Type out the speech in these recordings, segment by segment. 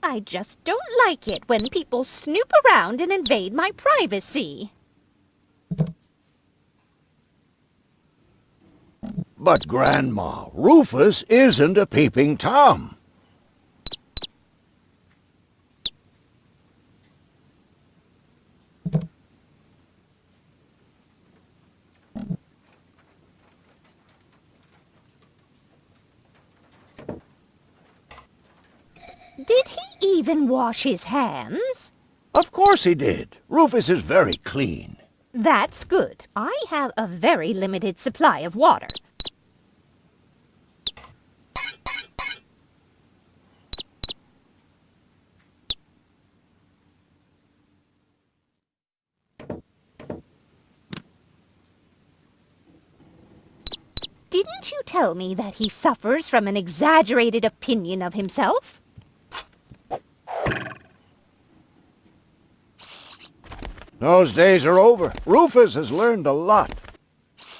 I just don't like it when people snoop around and invade my privacy. But, Grandma, Rufus isn't a peeping Tom. Did he even wash his hands? Of course he did. Rufus is very clean. That's good. I have a very limited supply of water. Didn't you tell me that he suffers from an exaggerated opinion of himself? Those days are over. Rufus has learned a lot.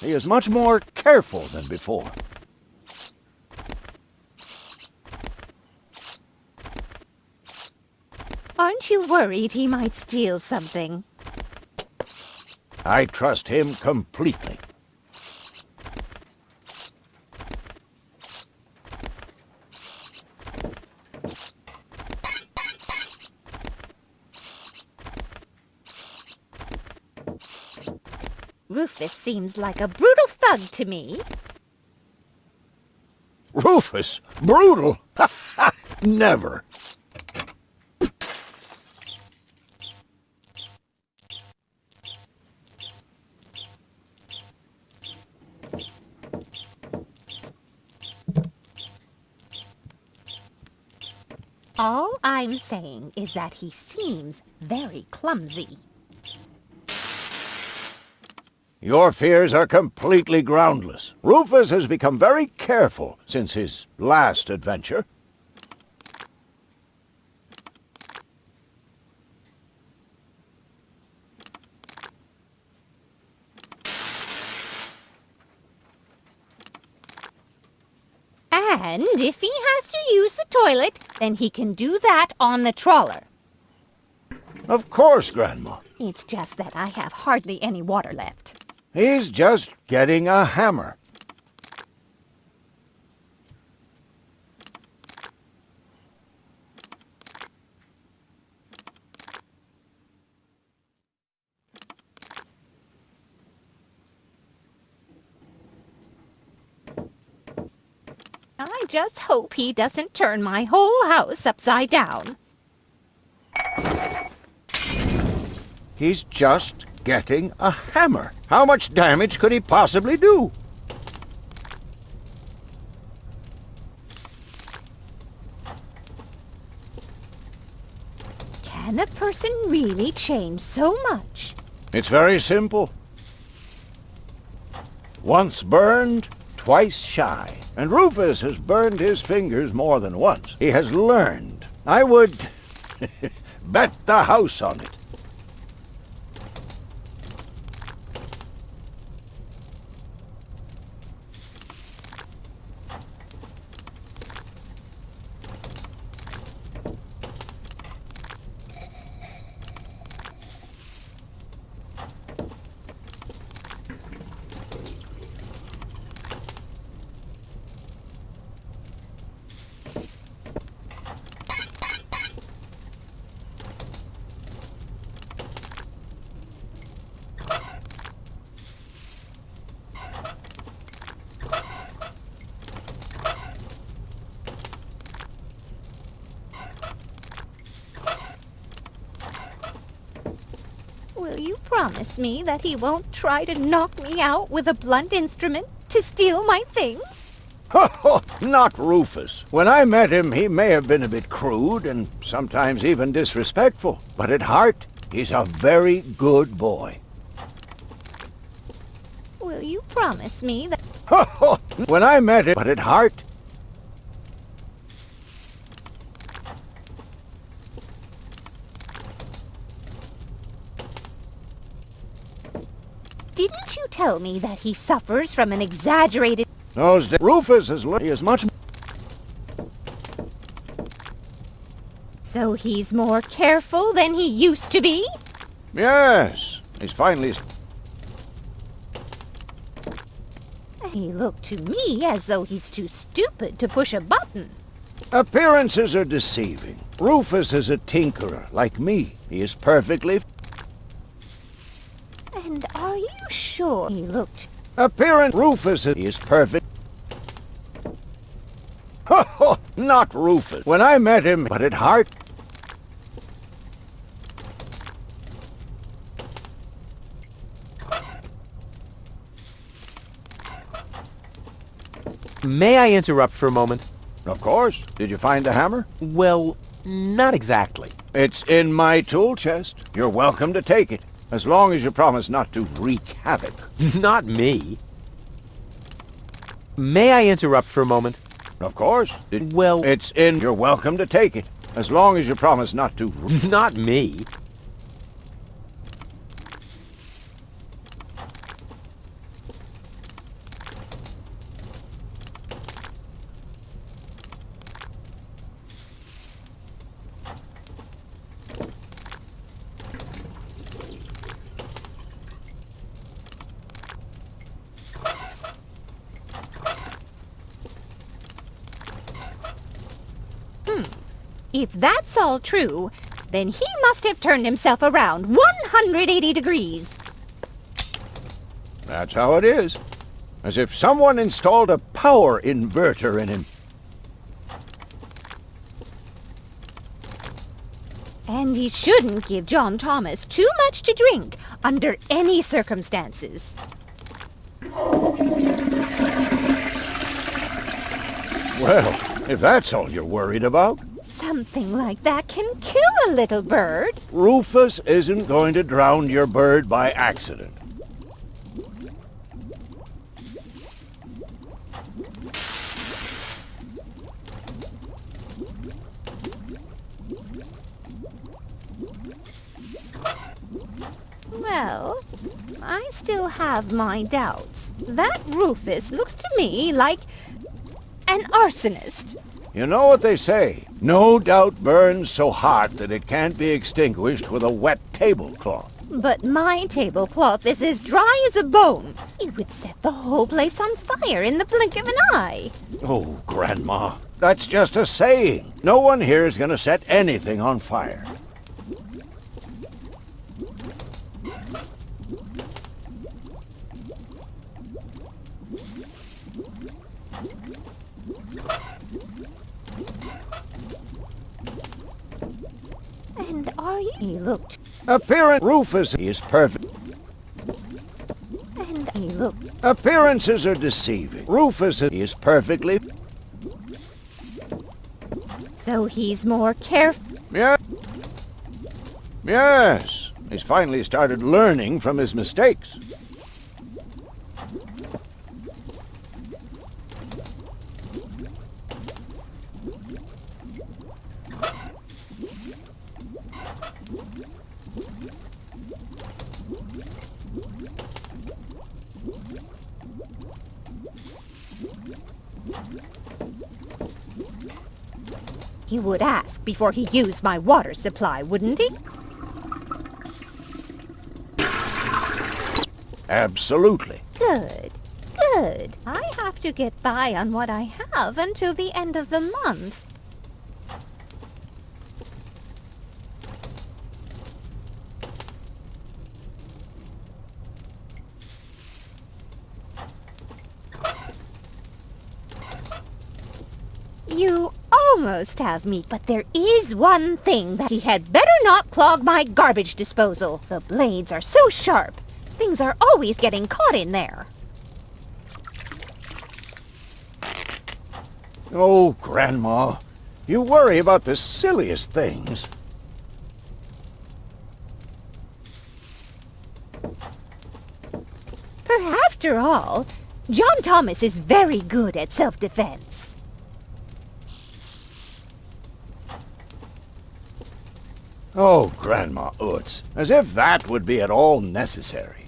He is much more careful than before. Aren't you worried he might steal something? I trust him completely. Rufus seems like a brutal thug to me. Rufus? Brutal? Never. All I'm saying is that he seems very clumsy. Your fears are completely groundless. Rufus has become very careful since his last adventure. And if he has to use the toilet, then he can do that on the trawler. Of course, Grandma. It's just that I have hardly any water left. He's just getting a hammer. I just hope he doesn't turn my whole house upside down. He's just getting a hammer. How much damage could he possibly do? Can a person really change so much? It's very simple. Once burned, twice shy. And Rufus has burned his fingers more than once. He has learned. I would bet the house on it. Will you promise me that he won't try to knock me out with a blunt instrument to steal my things? Not Rufus. When I met him, he may have been a bit crude and sometimes even disrespectful. But at heart, he's a very good boy. Will you promise me that... When I met him, but at heart... Didn't you tell me that he suffers from an exaggerated... Rufus has learned as much... So he's more careful than he used to be? Yes, he's finally... He looked to me as though he's too stupid to push a button. Appearances are deceiving. Rufus is a tinkerer, like me. He is perfectly... And are you sure he looked... Rufus is perfect. Oh, not Rufus. When I met him, but at heart... May I interrupt for a moment? Of course. Did you find the hammer? Well, not exactly. It's in my tool chest. You're welcome to take it, as long as you promise not to wreak havoc. Not me. May I interrupt for a moment? Of course. Well, It's in... You're welcome to take it, as long as you promise not to... not me. If that's all true, then he must have turned himself around 180 degrees. That's how it is. As if someone installed a power inverter in him. And he shouldn't give John Thomas too much to drink under any circumstances. Well, if that's all you're worried about... Something like that can kill a little bird. Rufus isn't going to drown your bird by accident. Well, I still have my doubts. That Rufus looks to me like an arsonist. You know what they say, no doubt burns so hot that it can't be extinguished with a wet tablecloth. But my tablecloth is as dry as a bone. It would set the whole place on fire in the blink of an eye. Oh, Grandma, that's just a saying. No one here is going to set anything on fire. And are you... He looked... Rufus is perfect. And he looked... Appearances are deceiving. Rufus is perfectly... So he's more careful... Yeah. Yes. He's finally started learning from his mistakes. He would ask before he used my water supply, wouldn't he? Absolutely. Good. Good. I have to get by on what I have until the end of the month. You almost have me, but there is one thing that he had better not clog my garbage disposal. The blades are so sharp. Things are always getting caught in there. Oh, Grandma, you worry about the silliest things. For after all, John Thomas is very good at self-defense. Oh, Grandma Utz, as if that would be at all necessary.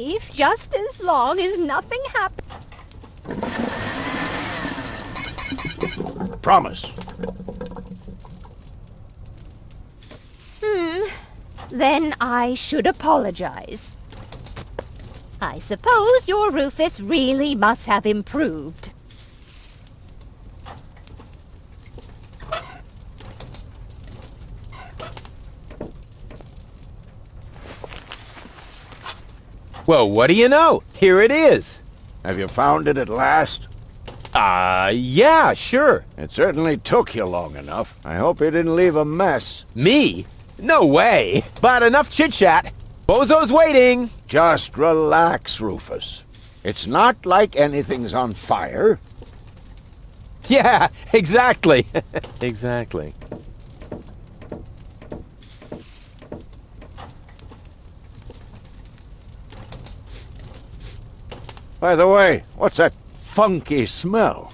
safe just as long as nothing happens. Promise. Then I should apologize. I suppose your Rufus really must have improved. Well, what do you know? Here it is. Have you found it at last? Yeah, sure. It certainly took you long enough. I hope you didn't leave a mess. Me? No way. But enough chit-chat. Bozo's waiting. Just relax, Rufus. It's not like anything's on fire. Yeah, exactly. Exactly. By the way, what's that funky smell?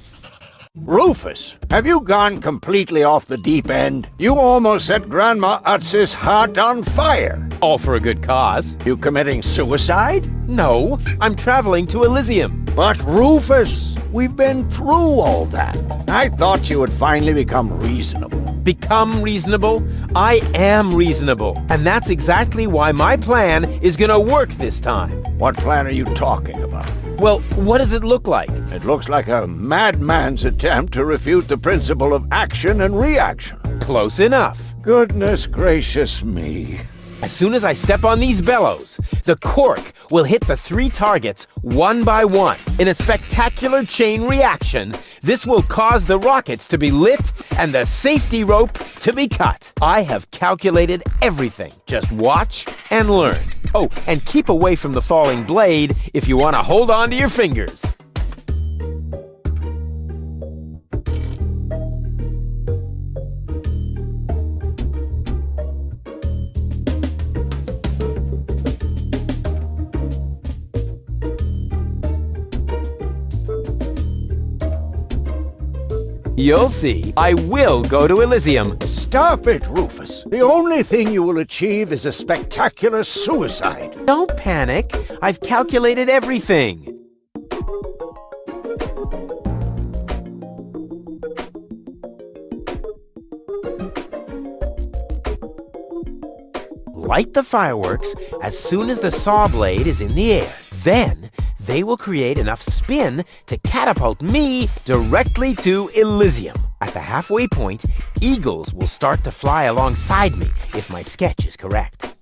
Rufus, have you gone completely off the deep end? You almost set Grandma Utz's heart on fire. All for a good cause. You committing suicide? No, I'm traveling to Elysium. But Rufus, we've been through all that. I thought you would finally become reasonable. Become reasonable? I am reasonable. And that's exactly why my plan is gonna work this time. What plan are you talking about? Well, what does it look like? It looks like a madman's attempt to refute the principle of action and reaction. Close enough. Goodness gracious me. As soon as I step on these bellows, the cork will hit the 3 targets one by one. In a spectacular chain reaction, this will cause the rockets to be lit and the safety rope to be cut. I have calculated everything. Just watch and learn. Oh, and keep away from the falling blade if you want to hold on to your fingers. You'll see. I will go to Elysium. Stop it, Rufus. The only thing you will achieve is a spectacular suicide. Don't panic. I've calculated everything. Light the fireworks as soon as the saw blade is in the air. Then, they will create enough spin to catapult me directly to Elysium. At the halfway point, eagles will start to fly alongside me if my sketch is correct.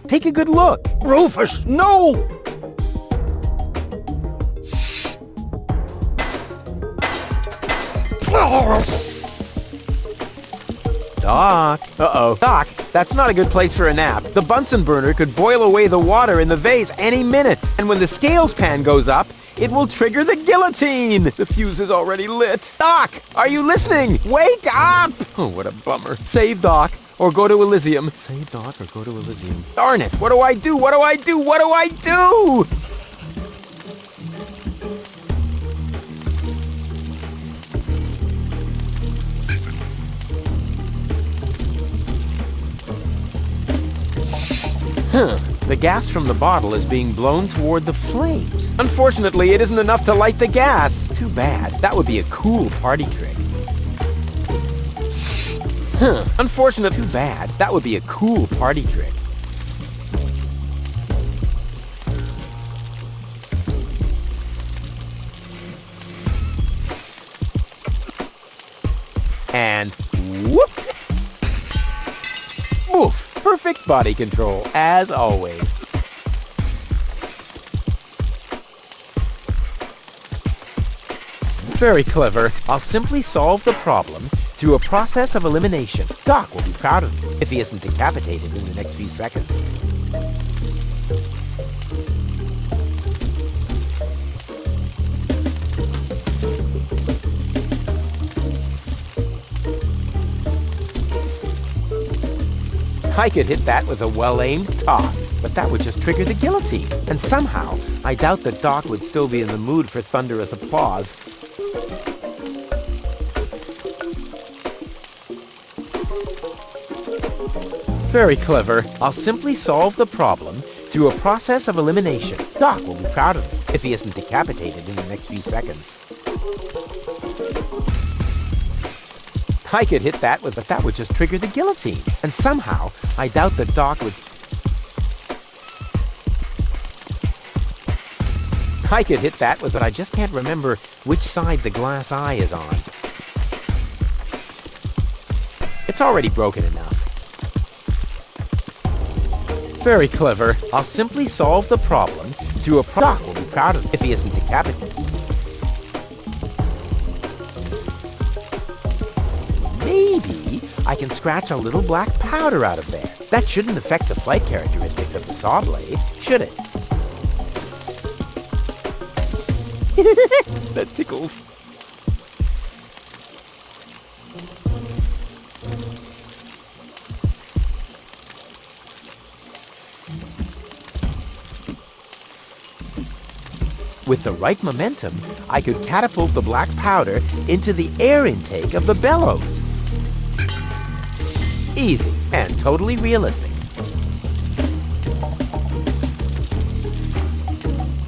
Take a good look. Rufus, no! Doc. Uh-oh. Doc, that's not a good place for a nap. The Bunsen burner could boil away the water in the vase any minute. And when the scales pan goes up, it will trigger the guillotine. The fuse is already lit. Doc, are you listening? Wake up! Oh, what a bummer. Save Doc or go to Elysium. Save Doc or go to Elysium. Darn it. What do I do? What do I do? What do I do? The gas from the bottle is being blown toward the flames. Unfortunately, it isn't enough to light the gas. Too bad. That would be a cool party trick. Unfortunately, too bad. That would be a cool party trick. And whoop! Woof! Perfect body control, as always. Very clever. I'll simply solve the problem through a process of elimination. Doc will be proud of me if he isn't decapitated in the next few seconds. I could hit that with a well-aimed toss, but that would just trigger the guillotine. And somehow, I doubt that Doc would still be in the mood for thunderous applause. Very clever. I'll simply solve the problem through a process of elimination. Doc will be proud of me if he isn't decapitated in the next few seconds. I could hit that but that would just trigger the guillotine. And somehow, I doubt that Doc would... I could hit that but I just can't remember which side the glass eye is on. It's already broken enough. Very clever. I'll simply solve the problem through a Doc will be proud of me if he isn't decapitated. Maybe I can scratch a little black powder out of there. That shouldn't affect the flight characteristics of the saw blade, should it? That tickles. With the right momentum, I could catapult the black powder into the air intake of the bellows. Easy and totally realistic.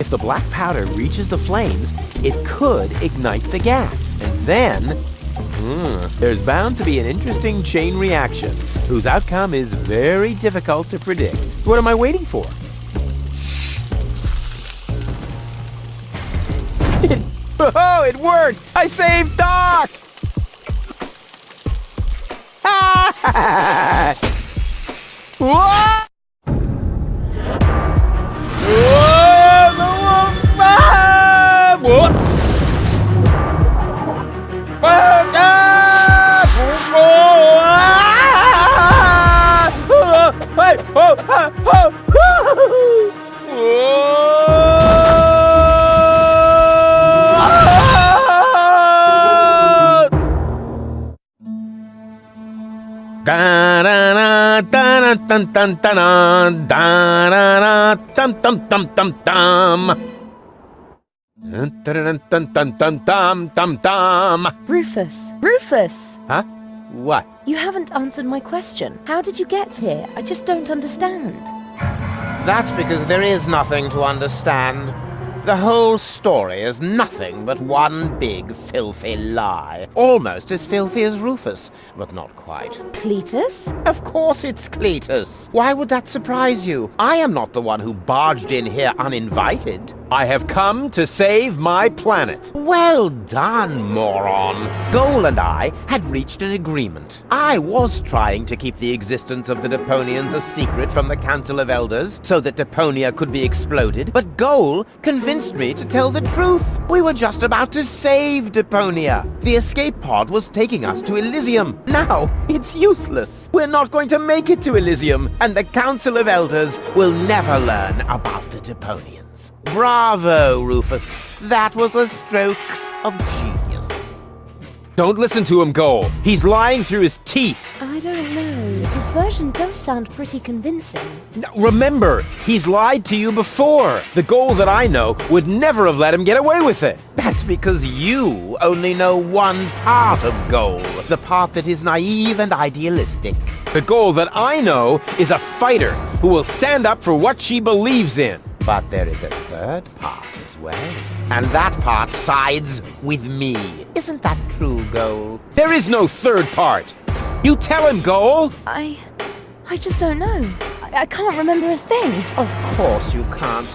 If the black powder reaches the flames, it could ignite the gas. And then, there's bound to be an interesting chain reaction, whose outcome is very difficult to predict. What am I waiting for? Oh, it worked! I saved Doc! Whoa! Rufus! Rufus! Huh? What? You haven't answered my question. How did you get here? I just don't understand. That's because there is nothing to understand. The whole story is nothing but one big filthy lie. Almost as filthy as Rufus, but not quite. Cletus? Of course it's Cletus. Why would that surprise you? I am not the one who barged in here uninvited. I have come to save my planet. Well done, moron. Goal and I had reached an agreement. I was trying to keep the existence of the Deponians a secret from the Council of Elders so that Deponia could be exploded, but Goal convinced me to tell the truth. We were just about to save Deponia. The escape pod was taking us to Elysium. Now, it's useless. We're not going to make it to Elysium, and the Council of Elders will never learn about the Deponians. Bravo, Rufus. That was a stroke of genius. Don't listen to him, Goal. He's lying through his teeth. I don't know. His version does sound pretty convincing. Now, remember, he's lied to you before. The Goal that I know would never have let him get away with it. That's because you only know one part of Goal, the part that is naive and idealistic. The Goal that I know is a fighter who will stand up for what she believes in. But there is a third part as well. And that part sides with me. Isn't that true, Goal? There is no third part. You tell him, Goal. I just don't know. I can't remember a thing. Of course you can't.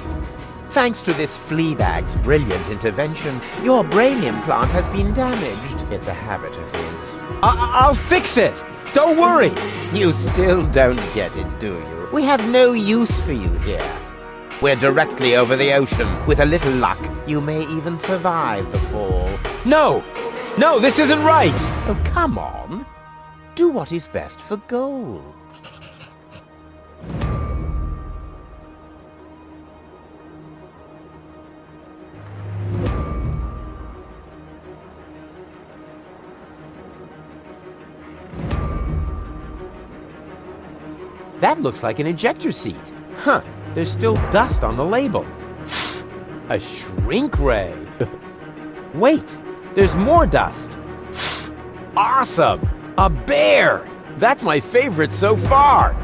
Thanks to this Fleabag's brilliant intervention, your brain implant has been damaged. It's a habit of his. I'll fix it. Don't worry. You still don't get it, do you? We have no use for you here. We're directly over the ocean. With a little luck, you may even survive the fall. No, this isn't right. Oh, come on. Do what is best for Goal. That looks like an ejector seat. Huh, there's still dust on the label. A shrink ray. Wait, there's more dust. Awesome, a bear. That's my favorite so far.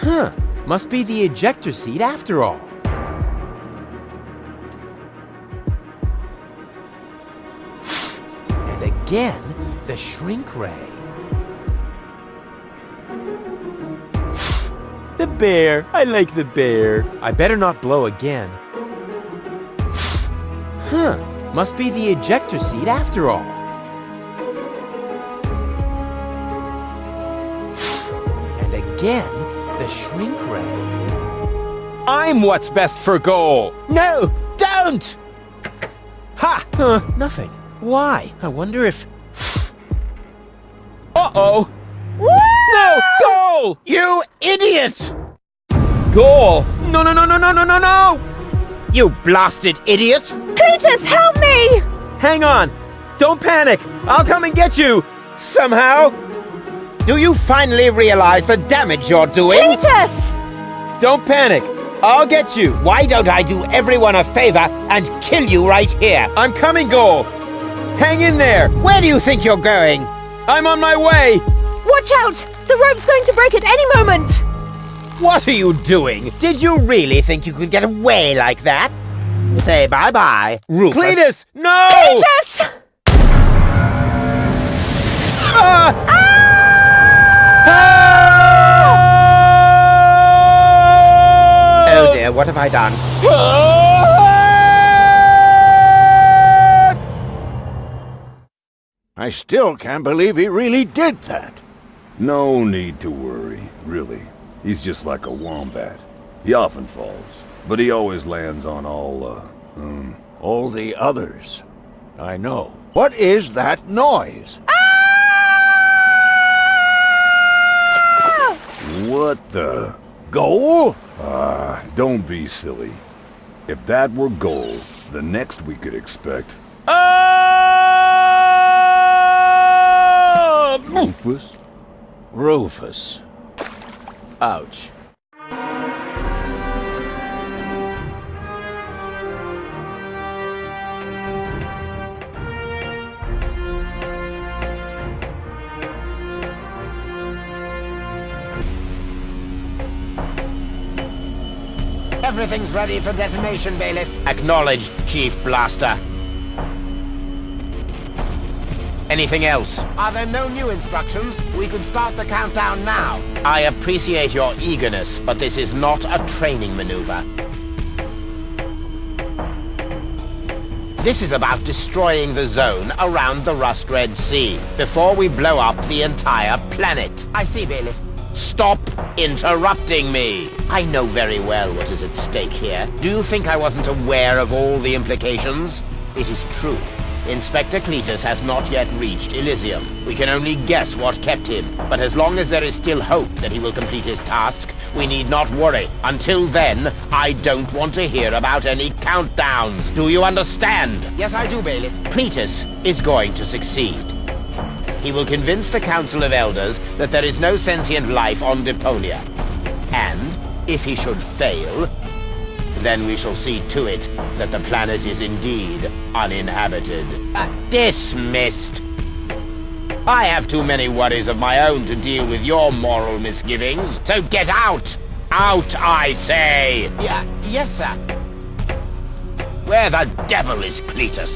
Huh. Must be the ejector seat after all. And again, the shrink ray. The bear. I like the bear. I better not blow again. Huh. Must be the ejector seat after all. And again, the shrink ray. I'm what's best for goal. No, don't! Ha! Nothing. Why? I wonder if... Uh-oh! No! Goal! You idiot! Goal! No, no, no, no, no, no, no, no! You blasted idiot! Cletus, help me! Hang on! Don't panic! I'll come and get you! Somehow! Do you finally realize the damage you're doing? Cletus! Don't panic! I'll get you! Why don't I do everyone a favor and kill you right here? I'm coming, Goal! Hang in there! Where do you think you're going? I'm on my way! Watch out! The rope's going to break at any moment! What are you doing? Did you really think you could get away like that? Say bye-bye, Rufus. Cletus! No! Cletus! Ah! Oh dear, what have I done? I still can't believe he really did that. No need to worry, really. He's just like a wombat. He often falls, but he always lands on all the others. I know. What is that noise? What the? Goal? Don't be silly. If that were gold, the next we could expect... Rufus? Rufus. Ouch. Everything's ready for detonation, Bailiff. Acknowledged, Chief Blaster. Anything else? Are there no new instructions? We could start the countdown now. I appreciate your eagerness, but this is not a training maneuver. This is about destroying the zone around the Rust Red Sea before we blow up the entire planet. I see, Bailiff. Stop interrupting me! I know very well what is at stake here. Do you think I wasn't aware of all the implications? It is true. Inspector Cletus has not yet reached Elysium. We can only guess what kept him, but as long as there is still hope that he will complete his task, we need not worry. Until then, I don't want to hear about any countdowns. Do you understand? Yes, I do, Bailiff. Cletus is going to succeed. He will convince the Council of Elders that there is no sentient life on Deponia. And, if he should fail, then we shall see to it that the planet is indeed uninhabited. Dismissed! I have too many worries of my own to deal with your moral misgivings, so get out! Out, I say! Yes, sir. Where the devil is Cletus?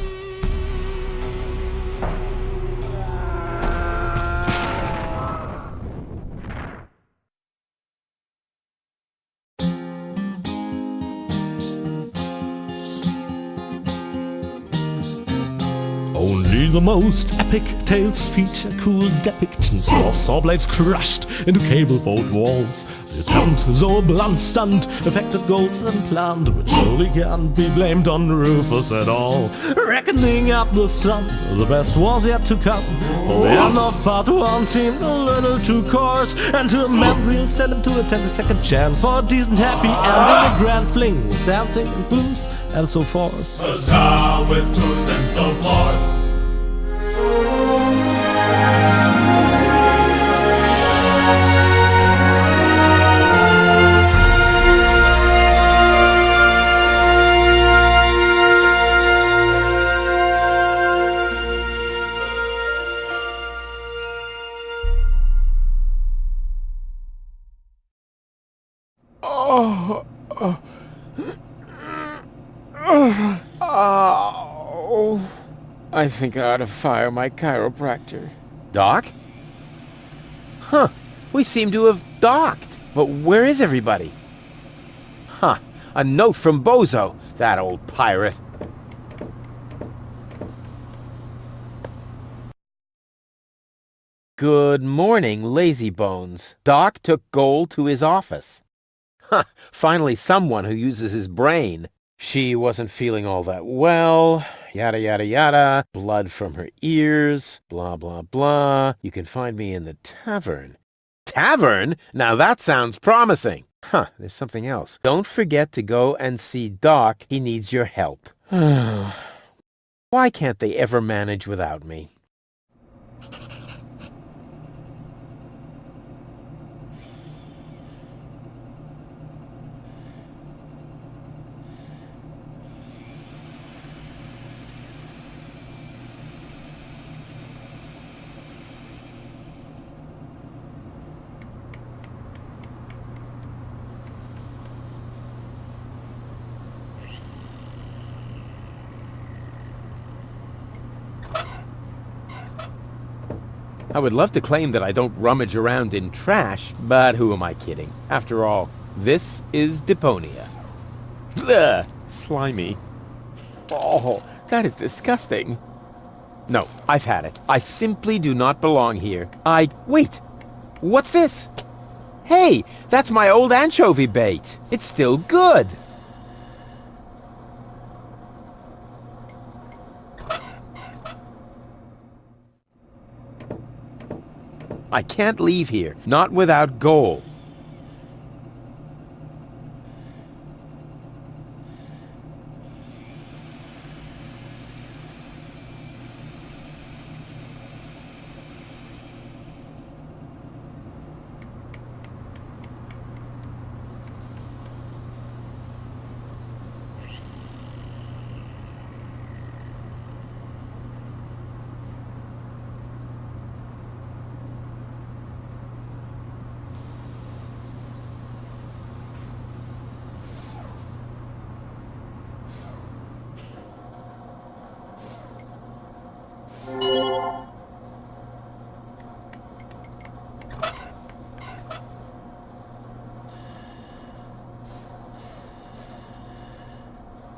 Only the most epic tales feature cruel depictions of saw blades crushed into cable boat walls. The attempt, though a blunt stunt, affected goals and planned, which surely can't be blamed on Rufus at all. Reckoning up the sun, the best was yet to come. For the end of part 1 seemed a little too coarse, and to amend we'll send him to attend a second chance for a decent happy ending. A grand fling with dancing and booze and so forth. A sound with toys and so forth. Oh. I think I ought to fire my chiropractor. Doc? Huh. We seem to have docked. But where is everybody? Huh. A note from Bozo, that old pirate. Good morning, lazy bones. Doc took Gold to his office. Huh. Finally someone who uses his brain. She wasn't feeling all that well. Yada, yada, yada. Blood from her ears. Blah, blah, blah. You can find me in the tavern. Tavern? Now that sounds promising. Huh, there's something else. Don't forget to go and see Doc. He needs your help. Why can't they ever manage without me? I would love to claim that I don't rummage around in trash, but who am I kidding? After all, this is Deponia. Ugh, slimy. Oh, that is disgusting. No, I've had it. I simply do not belong here. Wait! What's this? Hey, that's my old anchovy bait. It's still good. I can't leave here, not without Gold.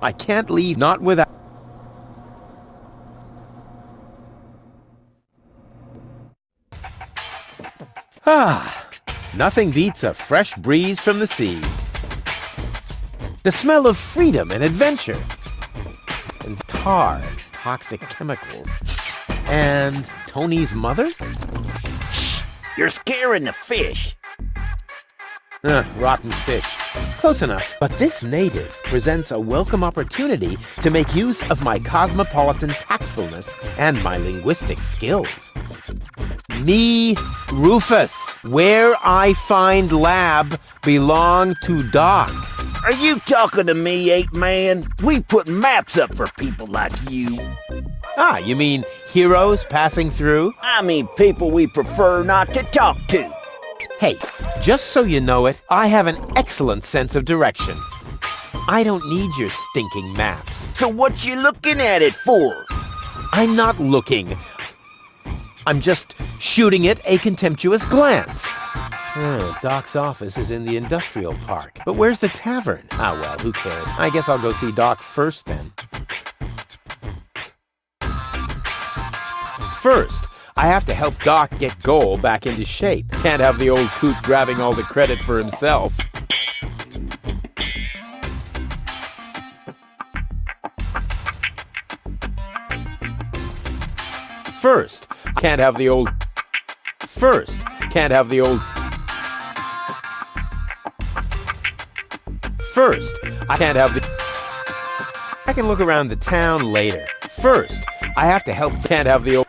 I can't leave, not without... Nothing beats a fresh breeze from the sea. The smell of freedom and adventure. And tar, toxic chemicals. And Tony's mother? Shh! You're scaring the fish. Rotten fish. Close enough. But this native presents a welcome opportunity to make use of my cosmopolitan tactfulness and my linguistic skills. Me, Rufus, where I find lab belong to Doc. Are you talking to me, ape man? We put maps up for people like you. You mean heroes passing through? I mean people we prefer not to talk to. Hey, just so you know it, I have an excellent sense of direction. I don't need your stinking maps. So what you looking at it for? I'm not looking. I'm just shooting it a contemptuous glance. Doc's office is in the industrial park. But where's the tavern? Well, who cares? I guess I'll go see Doc first then. First, I have to help Doc get Goal back into shape. Can't have the old coot grabbing all the credit for himself. First, can't have the old... First, can't have the old... First, I can't have the... I can look around the town later. First, I have to help... Can't have the old...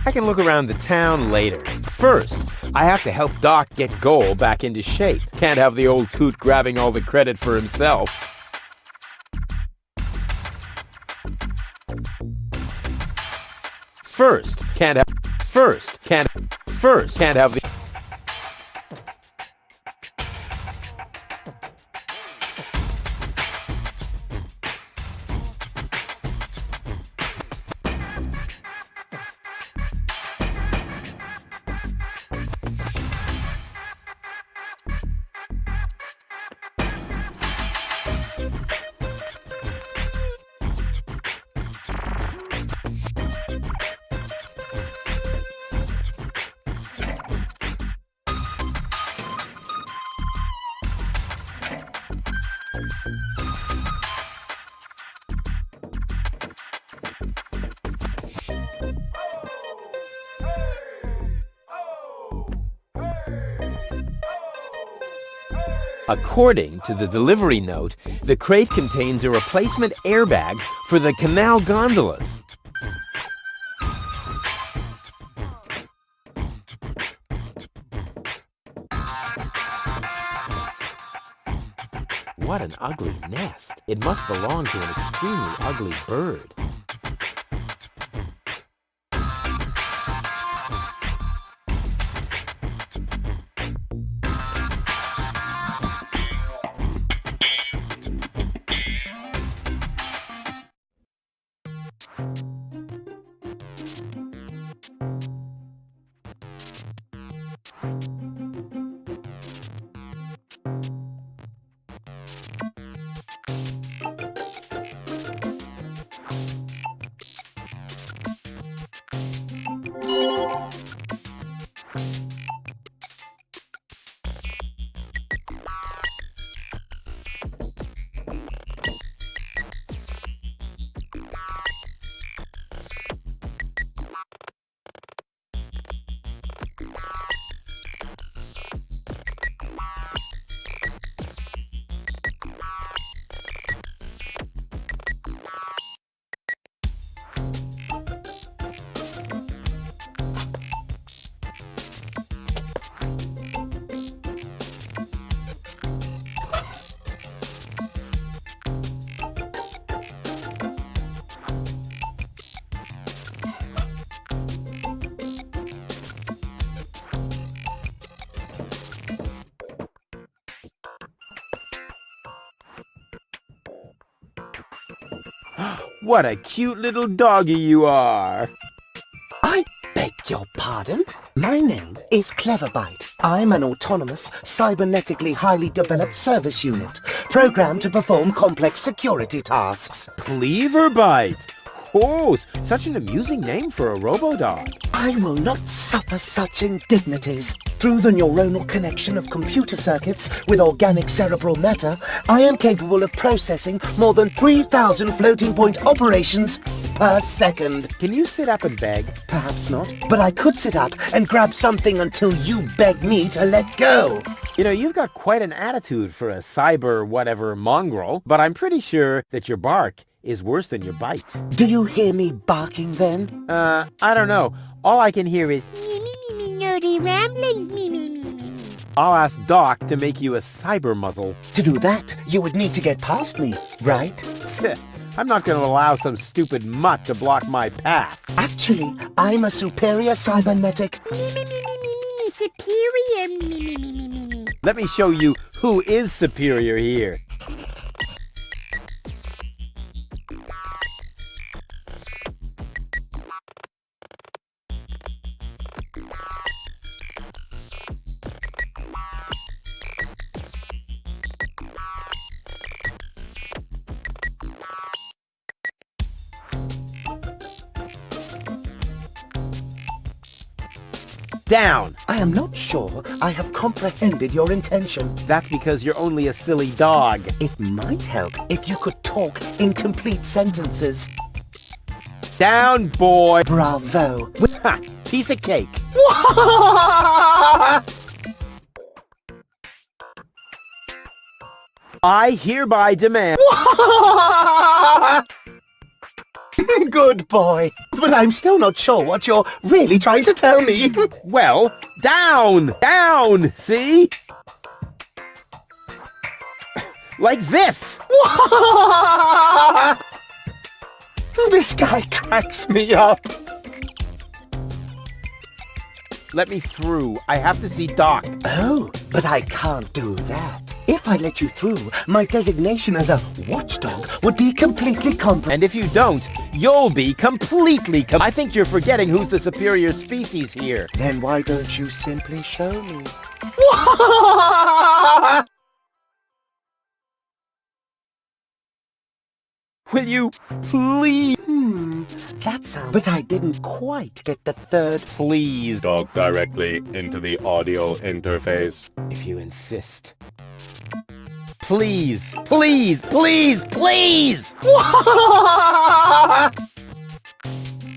I can look around the town later. First, I have to help Doc get Goal back into shape. Can't have the old coot grabbing all the credit for himself. First, can't have... First, can't... First, can't have the... According to the delivery note, the crate contains a replacement airbag for the canal gondolas. What an ugly nest. It must belong to an extremely ugly bird. What a cute little doggy you are! I beg your pardon? My name is Cleverbite. I'm an autonomous, cybernetically highly developed service unit, programmed to perform complex security tasks. Cleverbite! Oh, such an amusing name for a robo-dog. I will not suffer such indignities. Through the neuronal connection of computer circuits with organic cerebral matter, I am capable of processing more than 3,000 floating-point operations per second. Can you sit up and beg? Perhaps not, but I could sit up and grab something until you beg me to let go. You know, you've got quite an attitude for a cyber-whatever mongrel, but I'm pretty sure that your bark is worse than your bite. Do you hear me barking then? I don't know. All I can hear is Nerdy ramblings, me. I'll ask Doc to make you a cyber muzzle. To do that, you would need to get past me, right? I'm not going to allow some stupid mutt to block my path. Actually, I'm a superior cybernetic. Superior, Let me show you who is superior here. Down! I am not sure I have comprehended your intention. That's because you're only a silly dog. It might help if you could talk in complete sentences. Down, boy! Bravo. Ha! Piece of cake. I hereby demand... Good boy. But I'm still not sure what you're really trying to tell me. Well, down! Down! See? Like this! This guy cracks me up. Let me through. I have to see Doc. Oh, but I can't do that. If I let you through, my designation as a watchdog would be completely And if you don't, you'll be completely I think you're forgetting who's the superior species here. Then why don't you simply show me? Will you please? That sounds... But I didn't quite get the third... Please. Talk directly into the audio interface. If you insist. Please, please, please, please!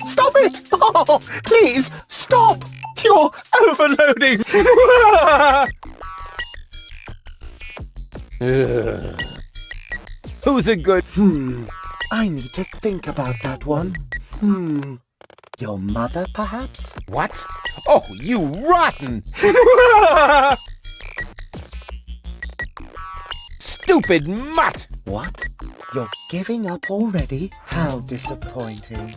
Stop it! Oh, please, stop! You're overloading! Ugh. Who's a good... I need to think about that one. Your mother, perhaps? What? Oh, you rotten! Stupid mutt! What? You're giving up already? How disappointing.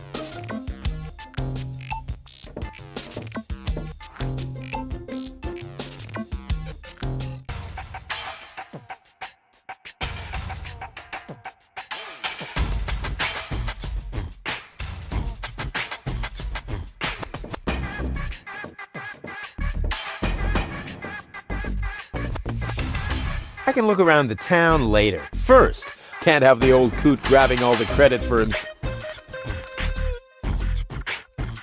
I can look around the town later. First, can't have the old coot grabbing all the credit for himself.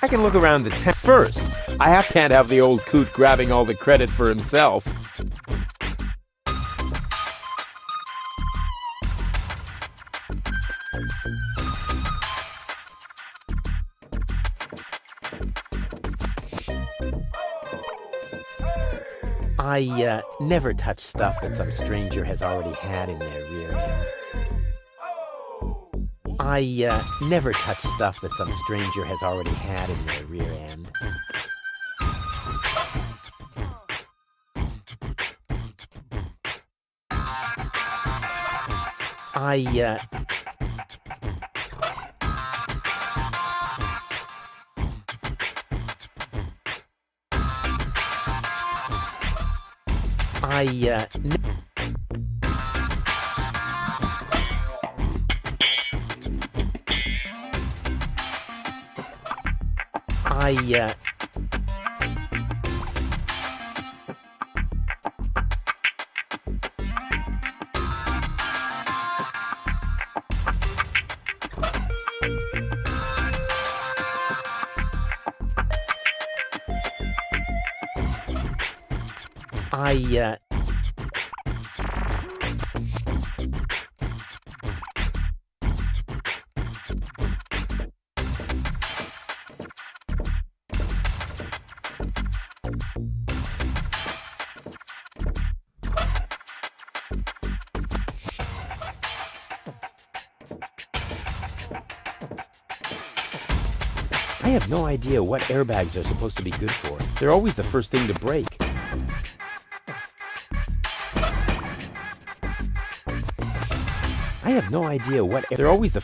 I can look around the town. First, can't have the old coot grabbing all the credit for himself. I never touch stuff that some stranger has already had in their rear end. I never touch stuff that some stranger has already had in their rear end. I have no idea what airbags are supposed to be good for. They're always the first thing to break. I have no idea what... They're always the...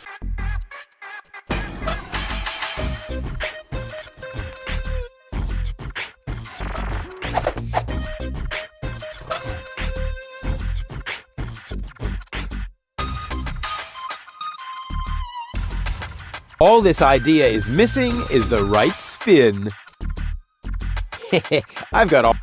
All this idea is missing is the right spin. I've got all...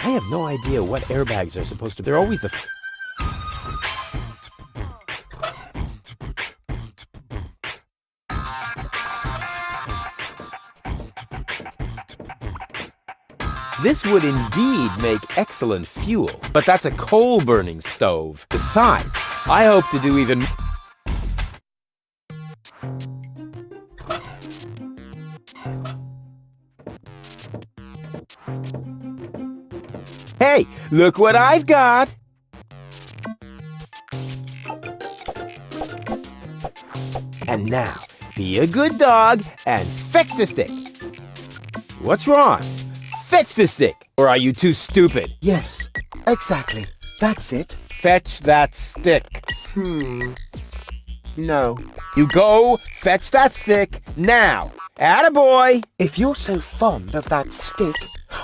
I have no idea what airbags are supposed to be. They're always the... This would indeed make excellent fuel, but that's a coal-burning stove. Besides, I hope to do even... Hey, look what I've got! And now, be a good dog and fetch the stick. What's wrong? Fetch the stick! Or are you too stupid? Yes, exactly. That's it. Fetch that stick. No. You go fetch that stick now. Attaboy! If you're so fond of that stick,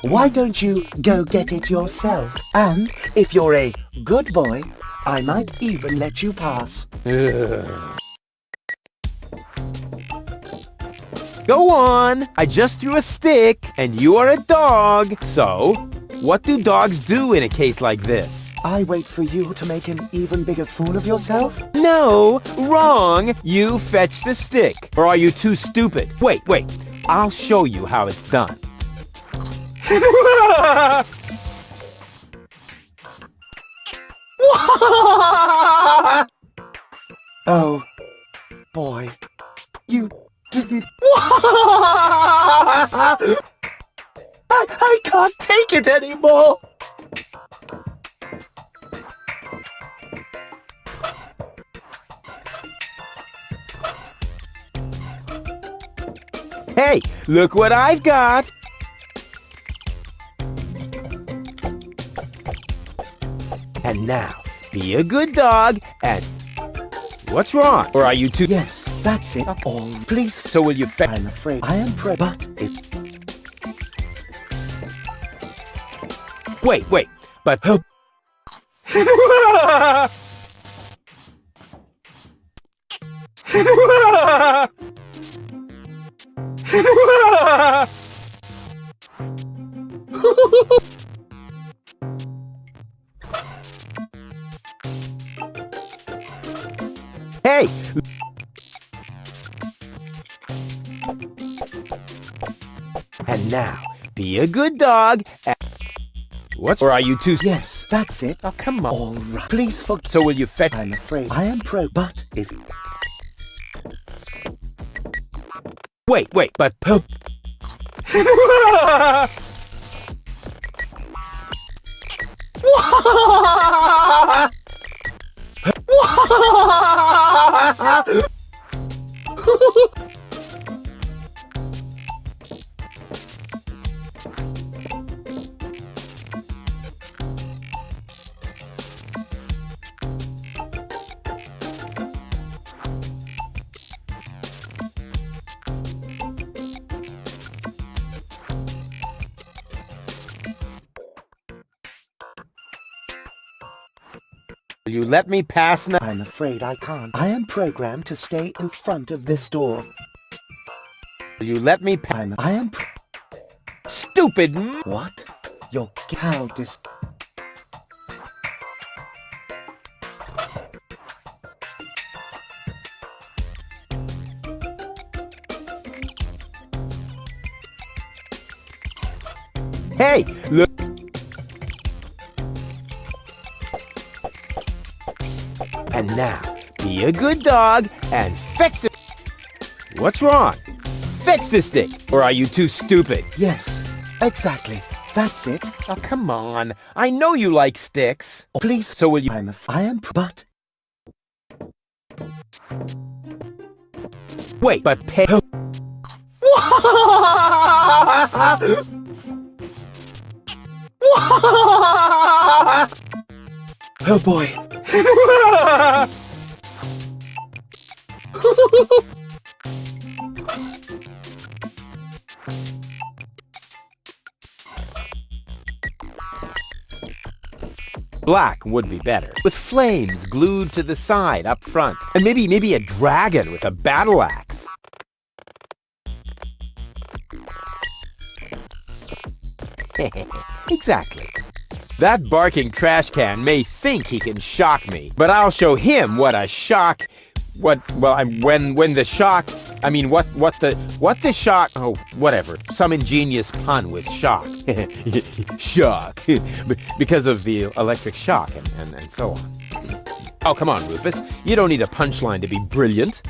why don't you go get it yourself? And if you're a good boy, I might even let you pass. Go on! I just threw a stick, and you are a dog. So, what do dogs do in a case like this? I wait for you to make an even bigger fool of yourself? No, wrong! You fetch the stick. Or are you too stupid? Wait. I'll show you how it's done. Oh, boy. You didn't... I can't take it anymore! Hey, look what I've got! And now, be a good dog and... What's wrong? Or are you too... Yes, that's it. All, please. So will you fetch... I'm afraid I am but if... Wait, but... Hey! And now, be a good dog and... What's... Or are you too... Yes, that's it. Oh, come on. All right. Please forgive... So will you fetch... I'm afraid I am but if... Wait, but... Will you let me pass now? I'm afraid I can't. I am programmed to stay in front of this door. Will you let me pass? I am... Stupid... What? Your cowardice... Hey, look... And now, be a good dog and fetch the... What's wrong? Fetch the stick, or are you too stupid? Yes, exactly. That's it. Oh, come on. I know you like sticks. Oh, please. So will you... I am but... Wait, but pay... Oh boy. Black would be better, with flames glued to the side up front, and maybe a dragon with a battle axe. Exactly. That barking trash can may think he can shock me, but I'll show him what a shock... when the shock... I mean, what the shock... Oh, whatever. Some ingenious pun with shock. Shock. Because of the electric shock and so on. Oh, come on, Rufus. You don't need a punchline to be brilliant.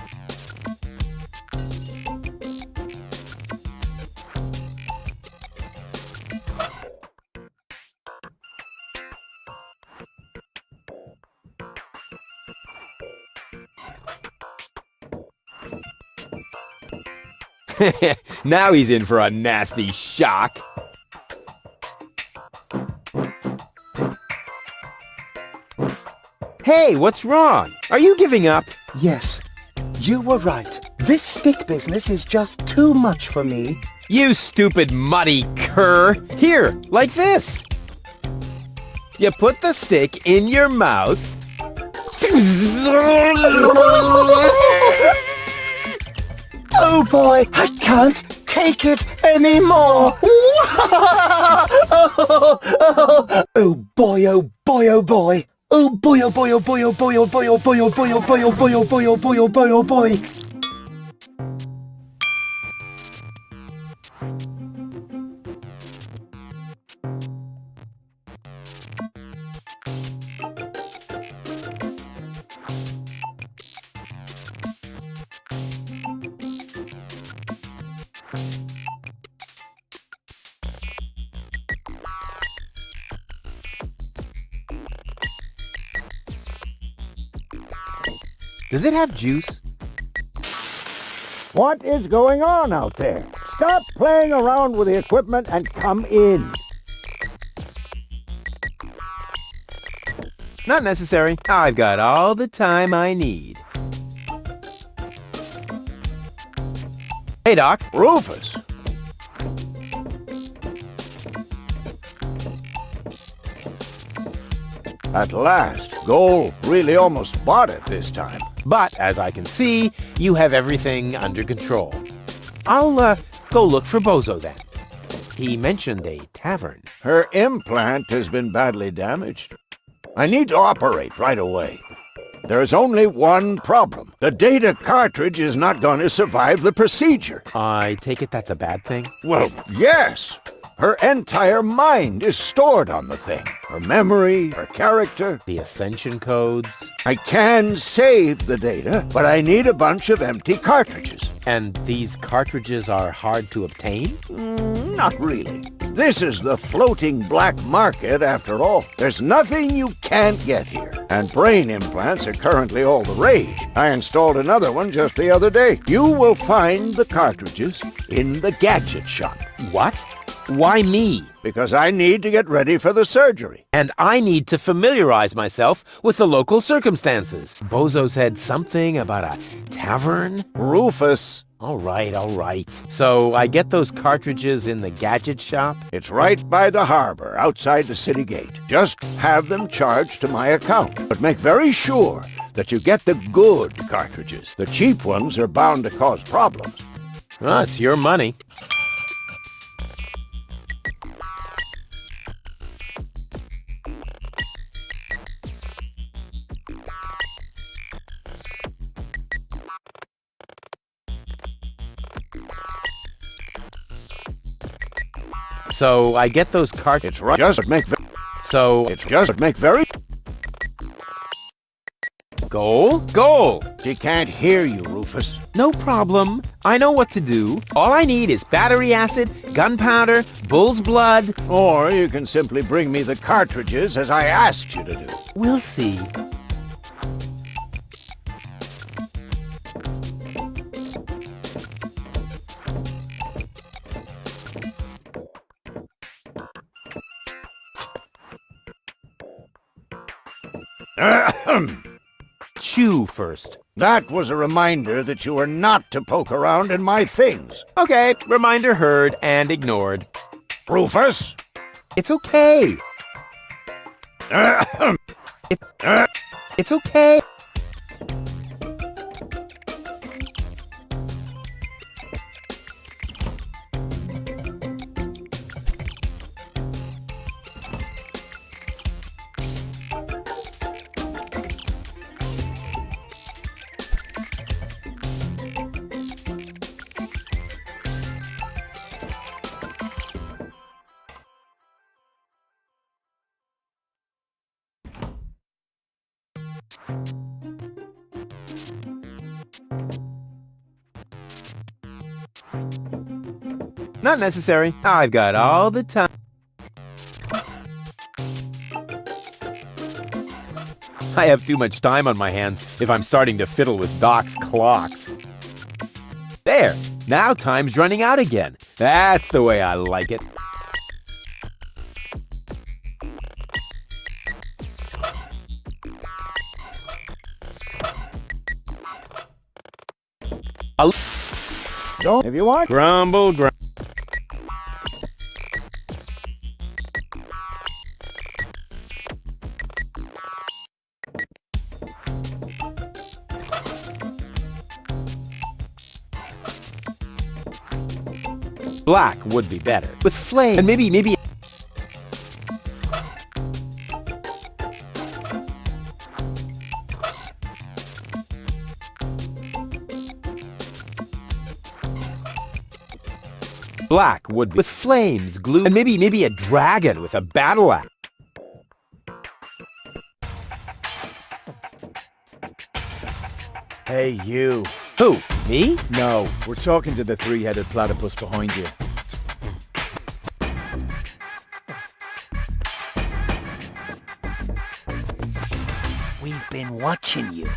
Now he's in for a nasty shock. Hey, what's wrong? Are you giving up? Yes, you were right. This stick business is just too much for me. You stupid muddy cur. Here, like this. You put the stick in your mouth. Oh boy, I can't take it anymore. Oh boy, oh boy, oh boy. Oh boy, oh boy, oh boy, oh boy, oh boy, oh boy, oh boy, oh boy, oh boy, oh boy, oh boy, oh boy, oh boy. Does it have juice? What is going on out there? Stop playing around with the equipment and come in. Not necessary. I've got all the time I need. Hey, Doc. Rufus! At last, Goal really almost bought it this time. But, as I can see, you have everything under control. I'll, go look for Bozo then. He mentioned a tavern. Her implant has been badly damaged. I need to operate right away. There is only one problem. The data cartridge is not going to survive the procedure. I take it that's a bad thing? Well, yes. Her entire mind is stored on the thing. Her memory, her character. The ascension codes? I can save the data, but I need a bunch of empty cartridges. And these cartridges are hard to obtain? Not really. This is the floating black market after all. There's nothing you can't get here. And brain implants are currently all the rage. I installed another one just the other day. You will find the cartridges in the gadget shop. What? Why me? Because I need to get ready for the surgery. And I need to familiarize myself with the local circumstances. Bozo said something about a tavern? Rufus. All right. So I get those cartridges in the gadget shop? It's right by the harbor, outside the city gate. Just have them charged to my account. But make very sure that you get the good cartridges. The cheap ones are bound to cause problems. Well, it's your money. So I get those cartridges. It's right. Just make. So it's just make very. Goal. She can't hear you, Rufus. No problem. I know what to do. All I need is battery acid, gunpowder, bull's blood. Or you can simply bring me the cartridges as I asked you to do. We'll see. Chew first. That was a reminder that you are not to poke around in my things. Okay, reminder heard and ignored. Rufus? It's okay. It's okay. Not necessary. I've got all the time. I have too much time on my hands if I'm starting to fiddle with Doc's clocks. There! Now time's running out again. That's the way I like it. Don't, if you want. Grumble. Black would be better. With flame. And maybe... Black would be with flames, glue, and maybe a dragon with a battle axe. Hey, you. Who? Me? No, we're talking to the three-headed platypus behind you. We've been watching you.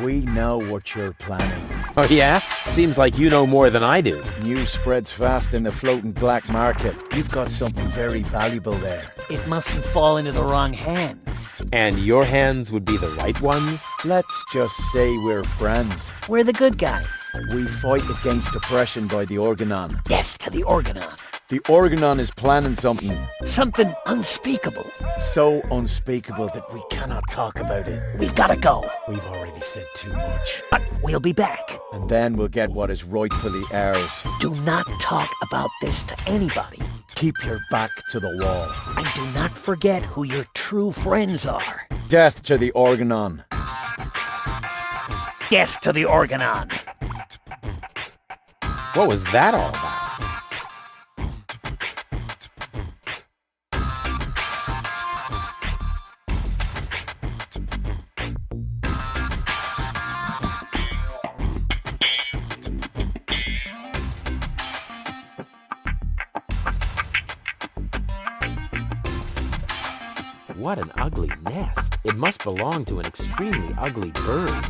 We know what you're planning. Oh yeah? Seems like you know more than I do. News spreads fast in the floating black market. You've got something very valuable there. It mustn't fall into the wrong hands. And your hands would be the right ones? Let's just say we're friends. We're the good guys. We fight against oppression by the Organon. Death to the Organon. The Organon is planning something Something unspeakable. so unspeakable that we cannot talk about it. We've got to go. We've already said too much. But we'll be back. And then we'll get what is rightfully ours. Do not talk about this to anybody. Keep your back to the wall. And do not forget who your true friends are. Death to the Organon. Death to the Organon. What was that all about? What an ugly nest. It must belong to an extremely ugly bird.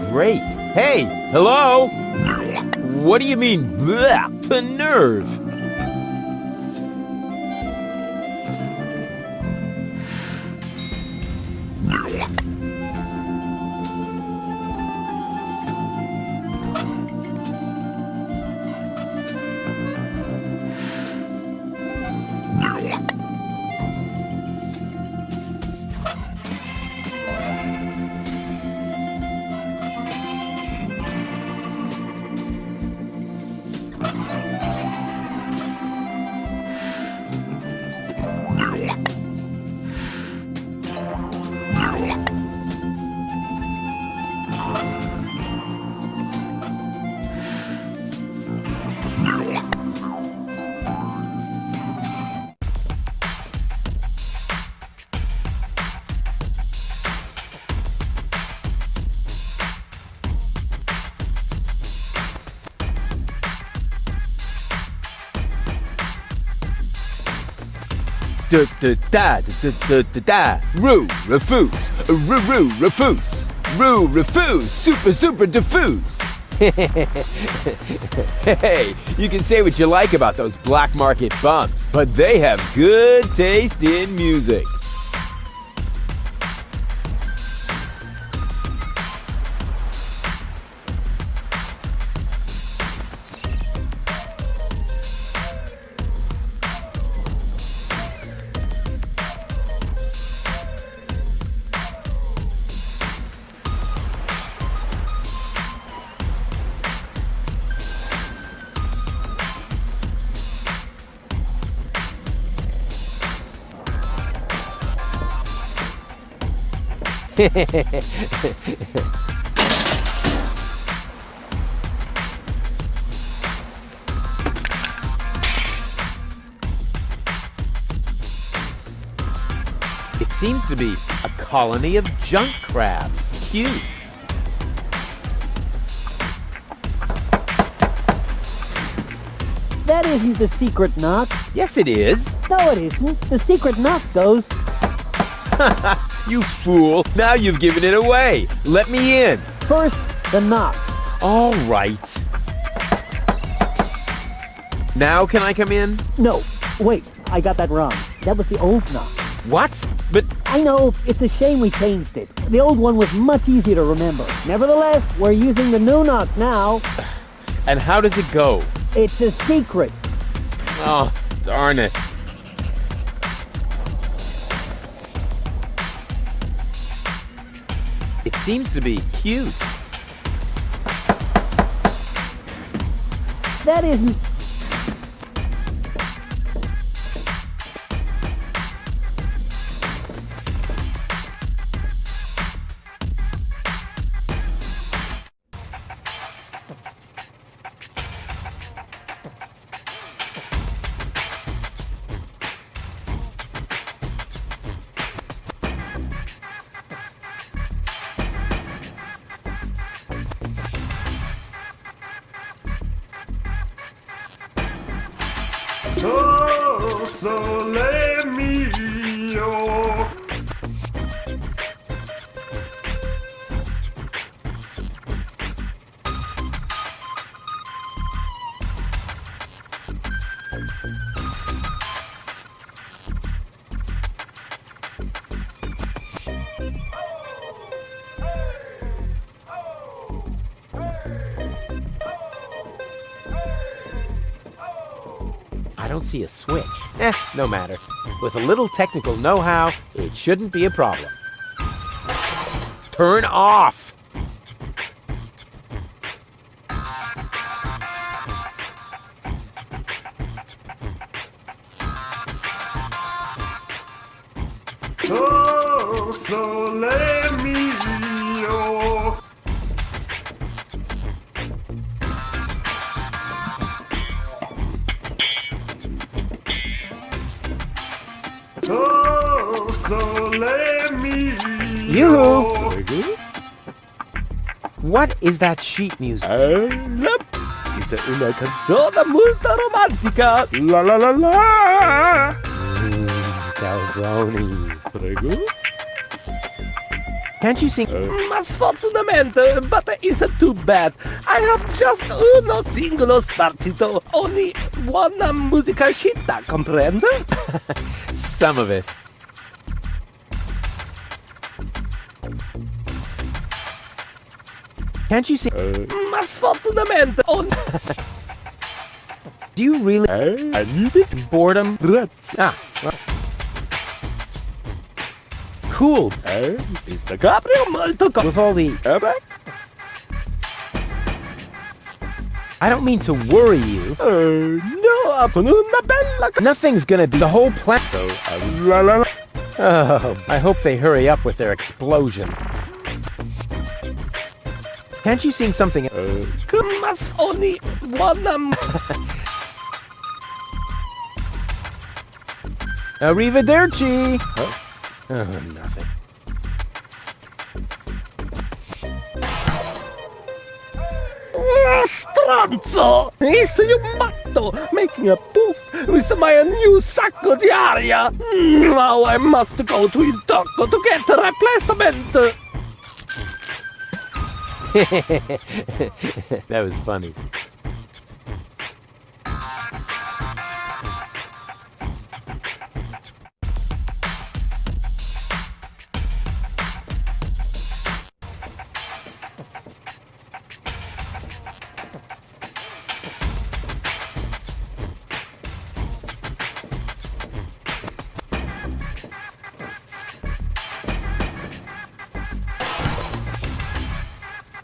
Great. Hey, hello? What do you mean, bleh, the nerve? Da da da da da da da. Roo refuse. Roo refuse. Roo refuse. Super diffuse. Hey, you can say what you like about those black market bums, but they have good taste in music. It seems to be a colony of junk crabs. Cute. That isn't the secret knock. Yes, it is. No, it isn't. The secret knock goes... You fool. Now you've given it away. Let me in. First, the knock. All right. Now can I come in? No, wait, I got that wrong. That was the old knock. What? But... I know, it's a shame we changed it. The old one was much easier to remember. Nevertheless, we're using the new knock now. And how does it go? It's a secret. Oh, darn it. It seems to be cute. That isn't... Oh, sole mio. I don't see a switch. No matter. With a little technical know-how, it shouldn't be a problem. Turn off! Oh, sole mio. Oh, sole mio. Yoo-hoo! What is that sheet music? Questa è una canzone molto romantica. La la la la. Calzoni. Prego. Can't you sing? Ma sfortunatamente, but it's too bad. I have just uno singolo spartito. Only one musica scitta, comprende? Some of it. Can't you sing? Ma sfortunamente, Do you really? I need it. Boredom? Ah. Well. Cool. Mr. Gabriel molto With all the... I don't mean to worry you. No, con una bella... Nothing's gonna be... The whole planet... La la la. Oh, I hope they hurry up with their explosion. Can't you sing something? Mas only one... Arrivederci! Oh, nothing. Stronzo! Is you matto! Making a poof with my new sacco di aria! Now I must go to il tocco to get a replacement! That was funny.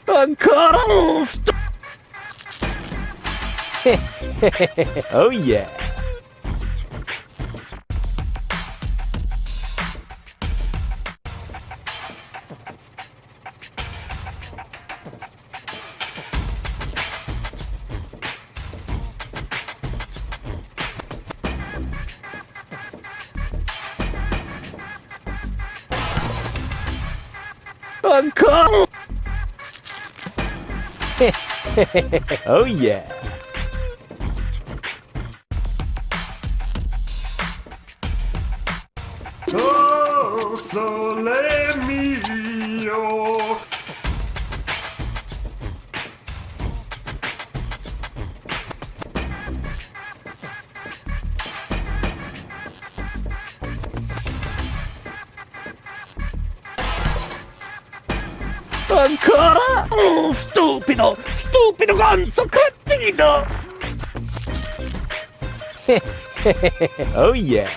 Ancora Oh yeah. Ancora Oh yeah. Ancora? Oh, stupido! Stupido ganzo cretino! Oh yeah.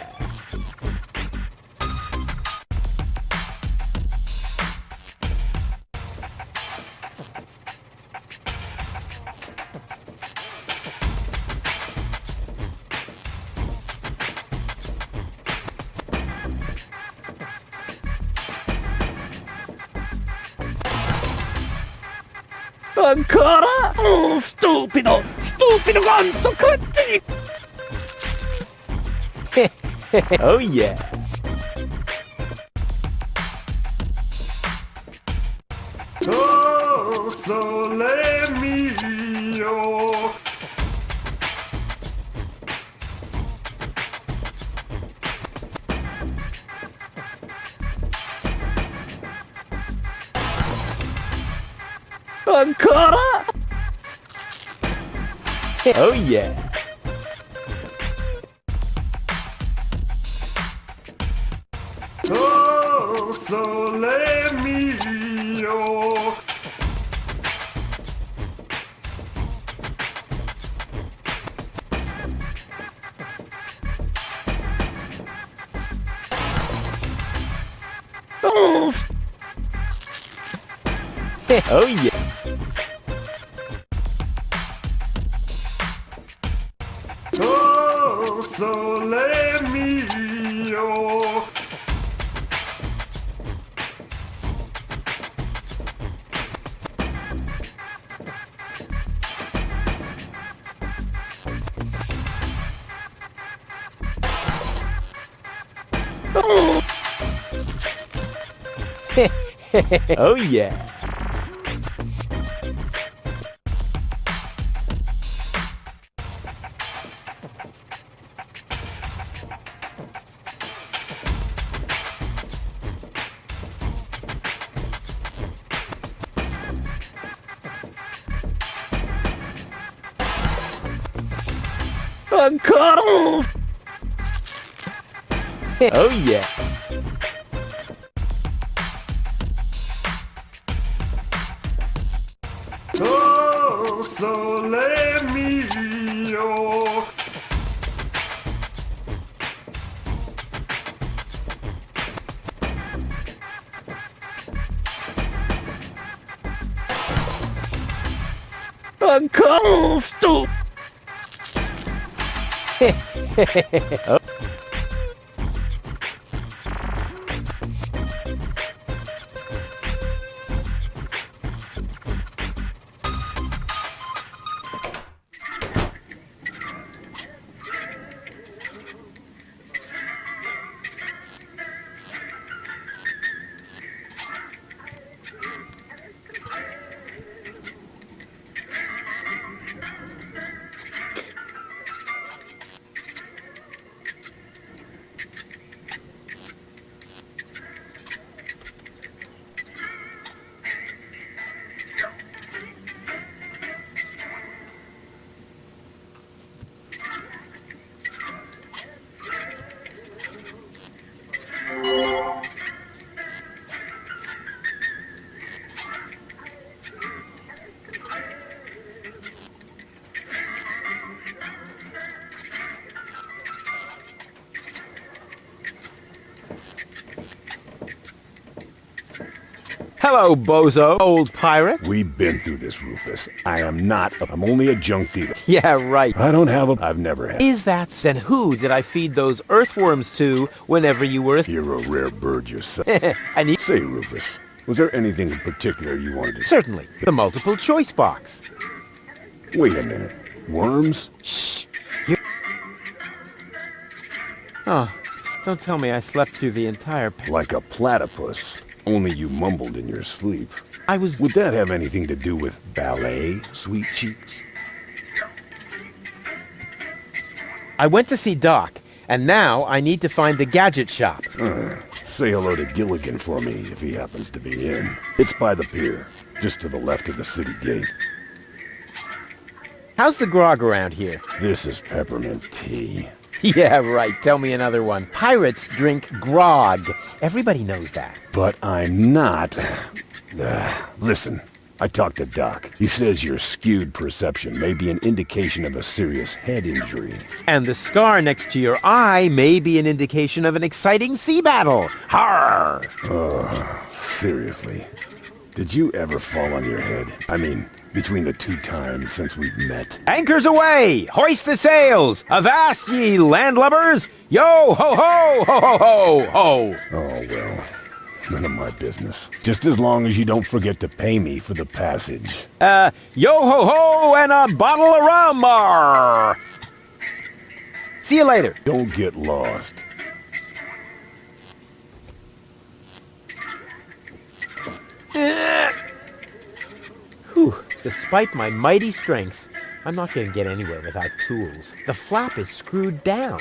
Ancora? Oh, stupido! Stupido ganzo cretino! Oh yeah. Oh, sole mio! Ancora? Oh yeah. Oh, sole mio! Oh, Oh yeah. Oh, sole mio! Oh yeah. ancora? Oh yeah. Oh, sole mio! Ancora? Stu! Oh. Hello, bozo, old pirate. We've been through this, Rufus. I'm only a junk dealer. Yeah, right. I've never had. Is that then who did I feed those earthworms to whenever you were You're a rare bird yourself. and Say, Rufus, was there anything in particular you wanted to say? Certainly. The multiple choice box. Wait a minute. Worms? Shh. Oh, don't tell me I slept through the entire... Like a platypus. Only you mumbled in your sleep. I was... Would that have anything to do with ballet, sweet cheeks? I went to see Doc, and now I need to find the gadget shop. Say hello to Gilligan for me if he happens to be in. It's by the pier, just to the left of the city gate. How's the grog around here? This is peppermint tea. Yeah, right. Tell me another one. Pirates drink grog. Everybody knows that. But I'm not. Listen, I talked to Doc. He says your skewed perception may be an indication of a serious head injury. And the scar next to your eye may be an indication of an exciting sea battle. Harr! Seriously. Did you ever fall on your head? I mean, between the 2 times since we've met. Anchors away! Hoist the sails! Avast ye landlubbers! Yo ho ho ho ho ho ho! Oh, well, none of my business. Just as long as you don't forget to pay me for the passage. Yo ho ho and a bottle of rum! Arr. See you later. Don't get lost. Whew. Despite my mighty strength, I'm not going to get anywhere without tools. The flap is screwed down.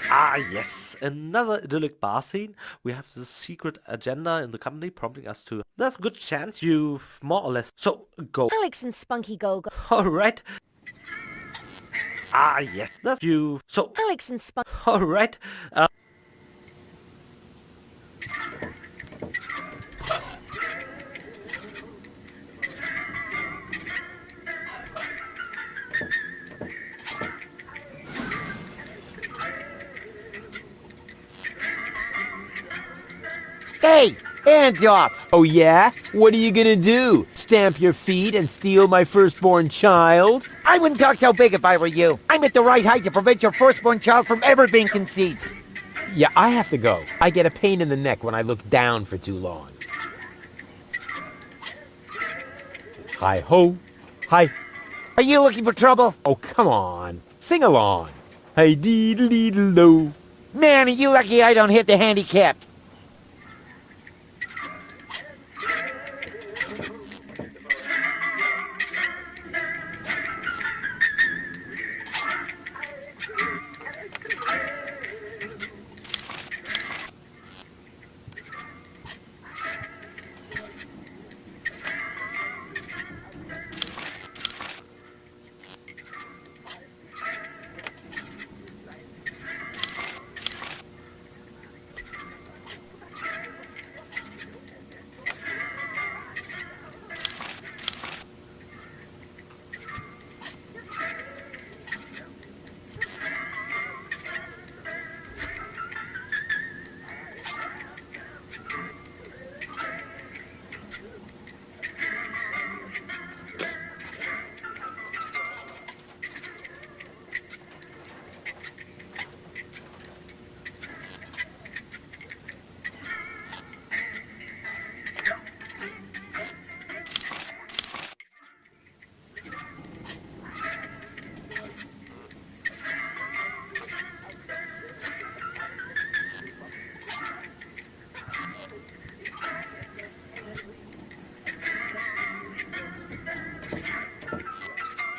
Ah, yes, another idyllic bar scene. We have this secret agenda in the company prompting us to... There's a good chance you've more or less... So, go. Alex and Spunky go. Alright. Ah, yes, that's you. So, Alex and Spunky. alright. Hey, hands off! Oh yeah? What are you gonna do? Stamp your feet and steal my firstborn child? I wouldn't talk so big if I were you. I'm at the right height to prevent your firstborn child from ever being conceived. Yeah, I have to go. I get a pain in the neck when I look down for too long. Hi-ho. Hi. Are you looking for trouble? Oh, come on. Sing along. Hi-dee-dee-dee-lo. Man, are you lucky I don't hit the handicap.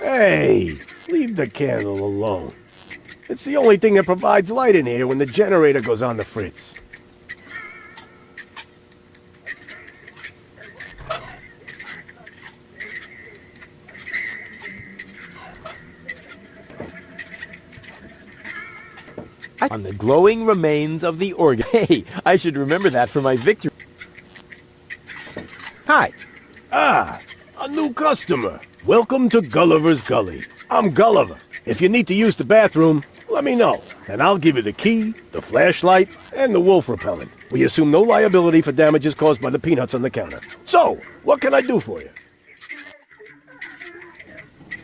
Hey, leave the candle alone. It's the only thing that provides light in here when the generator goes on the fritz. On the glowing remains of the organ. Hey, I should remember that for my victory. Hi. Ah, a new customer. Welcome to Gulliver's Gully. I'm Gulliver. If you need to use the bathroom, let me know, and I'll give you the key, the flashlight, and the wolf repellent. We assume no liability for damages caused by the peanuts on the counter. So, what can I do for you?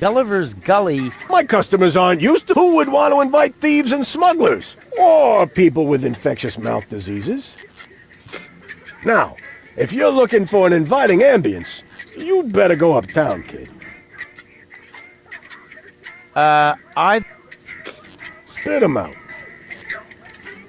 Gulliver's Gully. My customers aren't used to who would want to invite thieves and smugglers, or people with infectious mouth diseases. Now, if you're looking for an inviting ambience, you'd better go uptown, kid. Spit 'em out.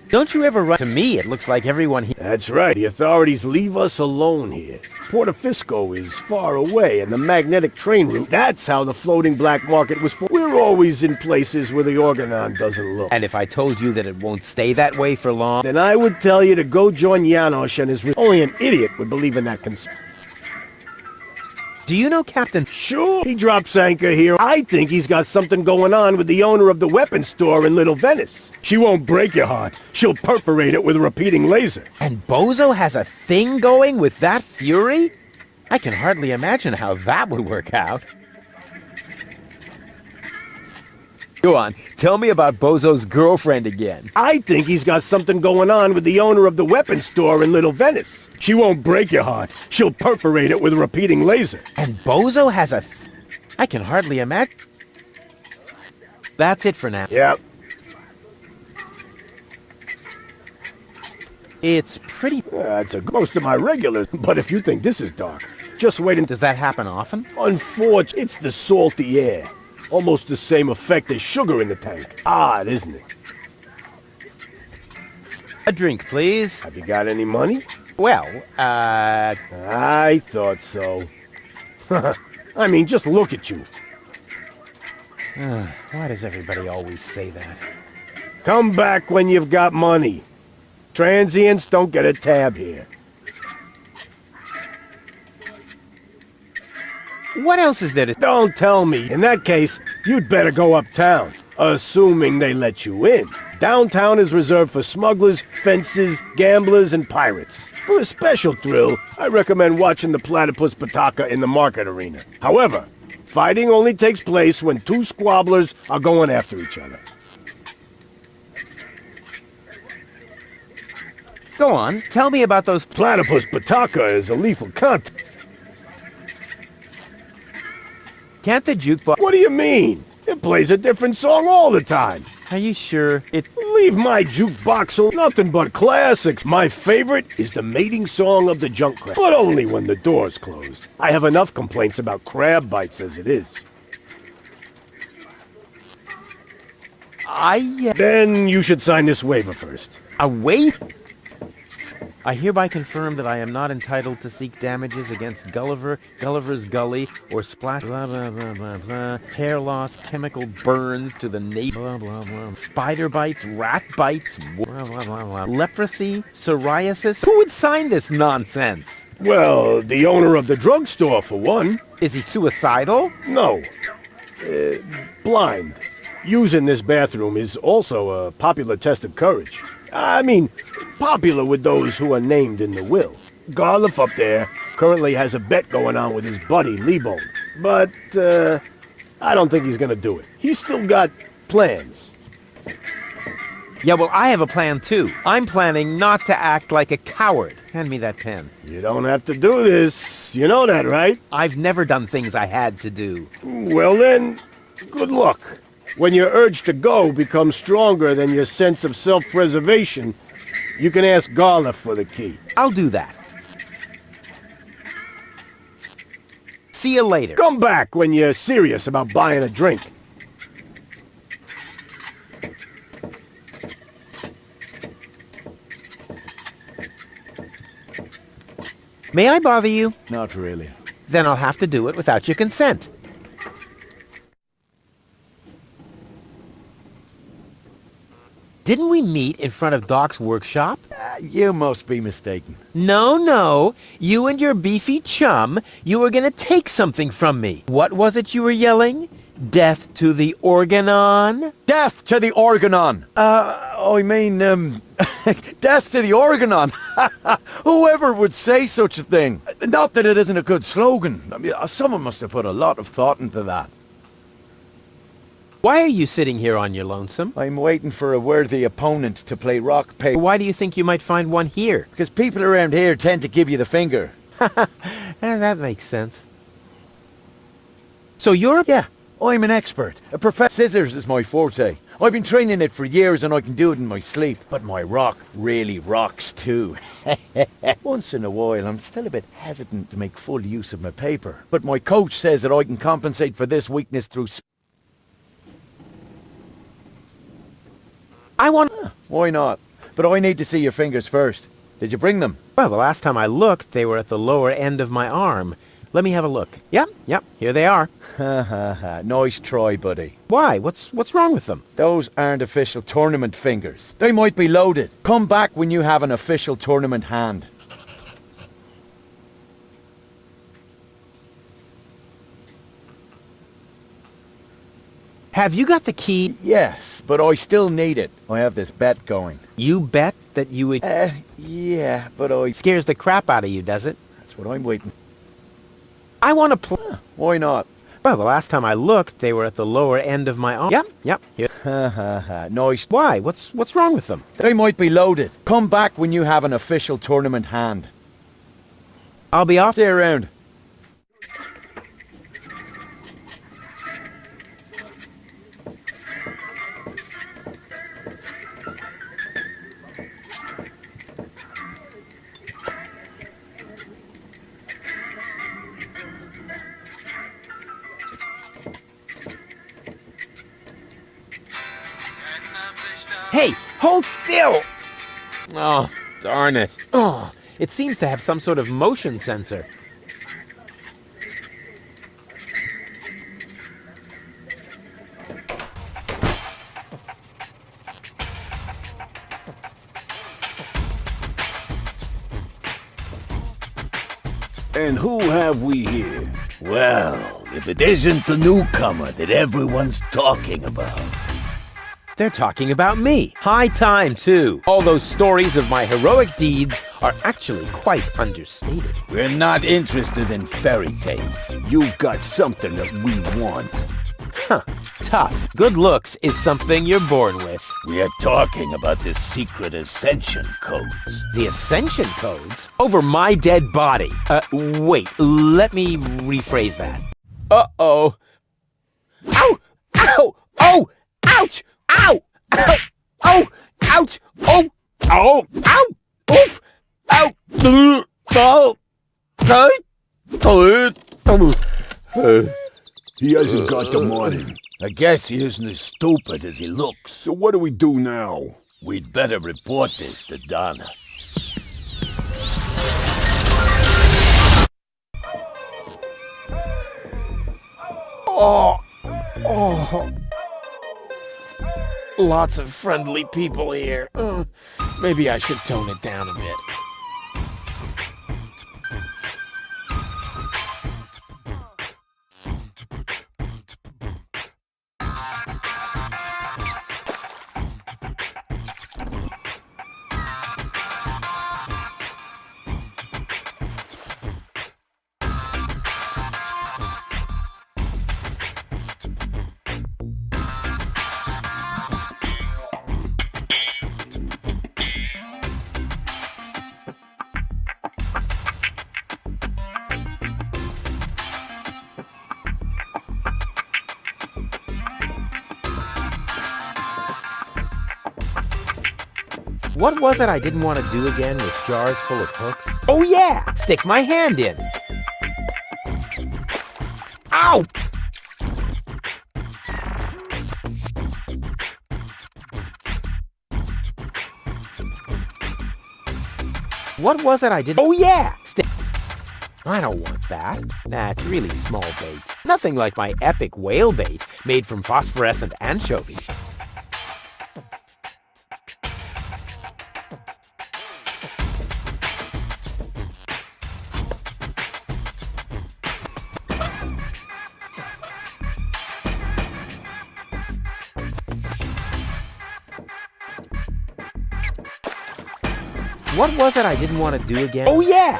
Don't you ever run to me? It looks like everyone here... That's right. The authorities leave us alone here. Portofisco is far away, and the magnetic train route, that's how the floating black market was formed. We're always in places where the Organon doesn't look. And if I told you that it won't stay that way for long... Then I would tell you to go join Janosch and his... Only an idiot would believe in that conspiracy. Do you know Captain... Sure, he drops anchor here. I think he's got something going on with the owner of the weapons store in Little Venice. She won't break your heart. She'll perforate it with a repeating laser. And Bozo has a thing going with that fury? I can hardly imagine how that would work out. Go on, tell me about Bozo's girlfriend again. I think he's got something going on with the owner of the weapons store in Little Venice. She won't break your heart. She'll perforate it with a repeating laser. And Bozo has a... I can hardly imagine... That's it for now. Yep. It's pretty... That's most of my regulars, but if you think this is dark, just wait until... Does that happen often? Unfortunately, it's the salty air. Almost the same effect as sugar in the tank. Odd, isn't it? A drink, please. Have you got any money? Well, I thought so. I mean, just look at you. Why does everybody always say that? Come back when you've got money. Transients don't get a tab here. What else is there to... Don't tell me. In that case, you'd better go uptown. Assuming they let you in. Downtown is reserved for smugglers, fences, gamblers, and pirates. For a special thrill, I recommend watching the platypus Pataka in the market arena. However, fighting only takes place when two squabblers are going after each other. Go on, tell me about those... Platypus Pataka is a lethal cunt. Can't the jukebox... What do you mean? It plays a different song all the time. Are you sure it... Leave my jukebox alone. Nothing but classics. My favorite is the mating song of the junk crab. But only when the door's closed. I have enough complaints about crab bites as it is. Then you should sign this waiver first. A waiver? I hereby confirm that I am not entitled to seek damages against Gulliver, Gulliver's Gully, or splash blah blah blah blah blah, hair loss, chemical burns to the nape, blah blah blah, spider bites, rat bites, blah blah blah blah, leprosy, psoriasis. Who would sign this nonsense? Well, the owner of the drugstore, for one. Is he suicidal? No. Blind. Using this bathroom is also a popular test of courage. I mean, popular with those who are named in the will. Garliff up there currently has a bet going on with his buddy, Lebo. But, I don't think he's gonna do it. He's still got plans. Yeah, well, I have a plan, too. I'm planning not to act like a coward. Hand me that pen. You don't have to do this. You know that, right? I've never done things I had to do. Well then, good luck. When your urge to go becomes stronger than your sense of self-preservation, you can ask Garliff for the key. I'll do that. See you later. Come back when you're serious about buying a drink. May I bother you? Not really. Then I'll have to do it without your consent. Didn't we meet in front of Doc's workshop? You must be mistaken. No. You and your beefy chum, you were gonna take something from me. What was it you were yelling? Death to the Organon? Death to the Organon! Death to the Organon! Whoever would say such a thing? Not that it isn't a good slogan. I mean, someone must have put a lot of thought into that. Why are you sitting here on your lonesome? I'm waiting for a worthy opponent to play rock, paper. Why do you think you might find one here? Because people around here tend to give you the finger. That makes sense. So you're... Yeah, I'm an expert. A professor. Scissors is my forte. I've been training it for years and I can do it in my sleep. But my rock really rocks too. Once in a while, I'm still a bit hesitant to make full use of my paper. But my coach says that I can compensate for this weakness through... I want... Why not? But I need to see your fingers first. Did you bring them? Well, the last time I looked, they were at the lower end of my arm. Let me have a look. Yep, here they are. Ha ha ha. Nice try, buddy. Why? What's wrong with them? Those aren't official tournament fingers. They might be loaded. Come back when you have an official tournament hand. Have you got the key? Yes, but I still need it. I have this bet going. You bet that you would... Yeah, but I... Scares the crap out of you, does it? That's what I'm waiting. I want to play... Why not? Well, the last time I looked, they were at the lower end of my arm. Yep. Nice. Why? What's wrong with them? They might be loaded. Come back when you have an official tournament hand. I'll be off. Stay around. Hey, hold still! Oh, darn it. Oh, it seems to have some sort of motion sensor. And who have we here? Well, if it isn't the newcomer that everyone's talking about. They're talking about me. High time, too. All those stories of my heroic deeds are actually quite understated. We're not interested in fairy tales. You've got something that we want. Huh. Tough. Good looks is something you're born with. We are talking about the secret ascension codes. The ascension codes? Over my dead body. Wait. Let me rephrase that. Uh-oh. Ow! Ow! Oh! Ouch! Ow! Ow! Oh! Ouch! Oh! Ow! Ow! Oof! Ow! Oh! He hasn't got the money. I guess he isn't as stupid as he looks. So what do we do now? We'd better report this to Donna. Oh! Lots of friendly people here. Maybe I should tone it down a bit. What was it I didn't want to do again with jars full of hooks? Oh yeah! Stick my hand in! Ow! What was it I did? Oh yeah! I don't want that. That's really small bait. Nothing like my epic whale bait made from phosphorescent anchovies. What was it I didn't want to do again? Oh yeah!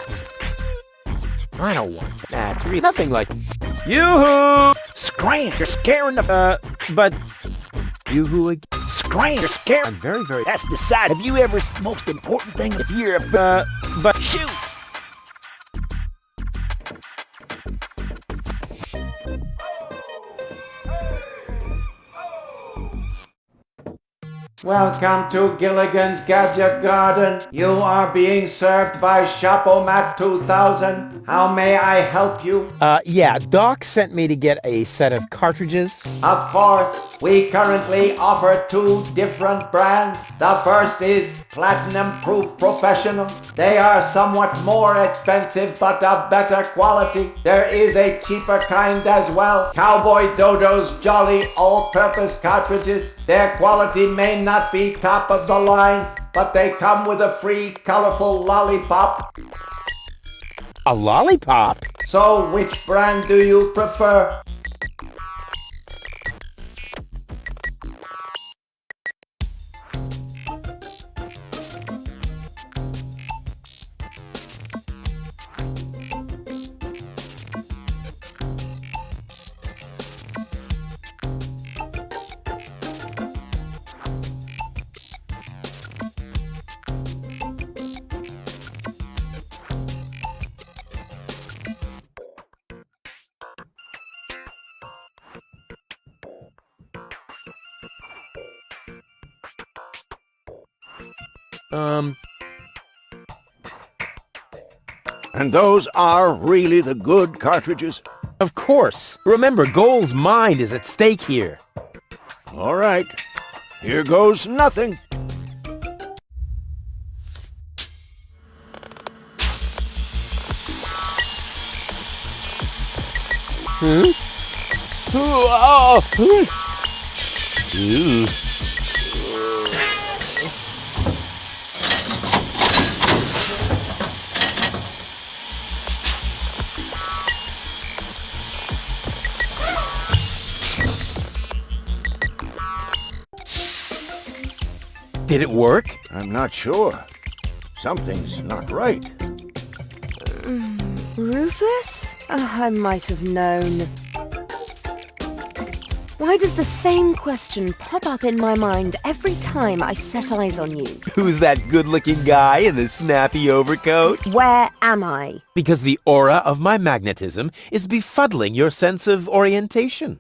I don't want that. That's really nothing like... Yoo-hoo! Scram! You're scaring the... But... Yoo-hoo again? Scram! You're scaring... I'm very... That's beside... Have you ever... Most important thing if you're a... But... Shoot! Welcome to Gilligan's Gadget Garden. You are being served by Shopomat 2000. How may I help you? Yeah, Doc sent me to get a set of cartridges. Of course. We currently offer 2 different brands. The first is Platinum Proof Professional. They are somewhat more expensive but of better quality. There is a cheaper kind as well. Cowboy Dodo's Jolly All-Purpose Cartridges. Their quality may not be top of the line, but they come with a free colorful lollipop. A lollipop? So which brand do you prefer? And those are really the good cartridges? Of course. Remember, Goal's mind is at stake here. All right. Here goes nothing. Did it work? I'm not sure. Something's not right. Rufus? I might have known. Why does the same question pop up in my mind every time I set eyes on you? Who's that good-looking guy in the snappy overcoat? Where am I? Because the aura of my magnetism is befuddling your sense of orientation.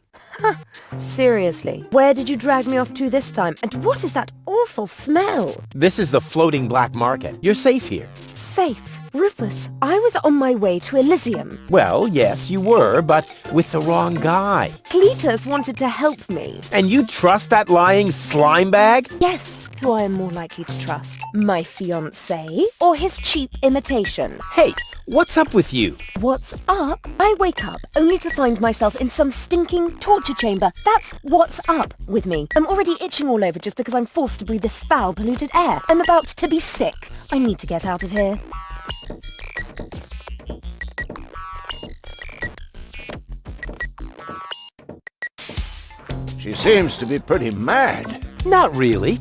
Seriously, where did you drag me off to this time? And what is that awful smell? This is the floating black market. You're safe here. Safe? Rufus, I was on my way to Elysium. Well, yes, you were, but with the wrong guy. Cletus wanted to help me. And you trust that lying slime bag? Yes, who I am more likely to trust. My fiancé or his cheap imitation? Hey, what's up with you? What's up? I wake up only to find myself in some stinking torture chamber. That's what's up with me. I'm already itching all over just because I'm forced to breathe this foul, polluted air. I'm about to be sick. I need to get out of here. She seems to be pretty mad. Not really.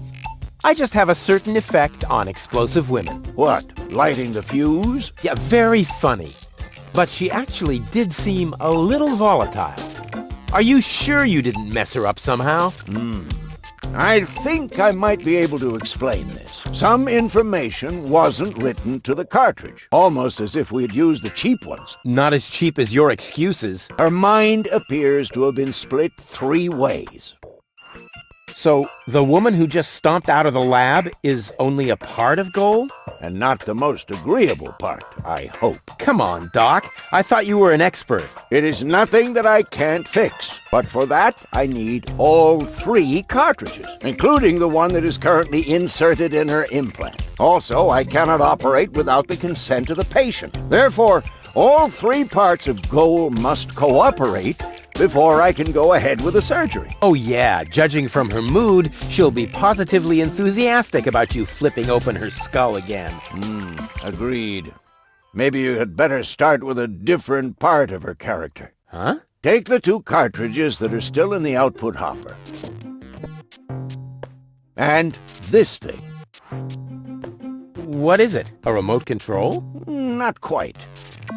I just have a certain effect on explosive women. What, lighting the fuse? Yeah, very funny. But she actually did seem a little volatile. Are you sure you didn't mess her up somehow? I think I might be able to explain this. Some information wasn't written to the cartridge, almost as if we had used the cheap ones. Not as cheap as your excuses. Her mind appears to have been split 3 ways. So, the woman who just stomped out of the lab is only a part of Goal? And not the most agreeable part, I hope. Come on, Doc. I thought you were an expert. It is nothing that I can't fix, but for that I need all 3 cartridges, including the one that is currently inserted in her implant. Also, I cannot operate without the consent of the patient. Therefore, all 3 parts of Goal must cooperate before I can go ahead with the surgery. Oh yeah, judging from her mood, she'll be positively enthusiastic about you flipping open her skull again. Agreed. Maybe you had better start with a different part of her character. Huh? Take the 2 cartridges that are still in the output hopper. And this thing. What is it? A remote control? Not quite.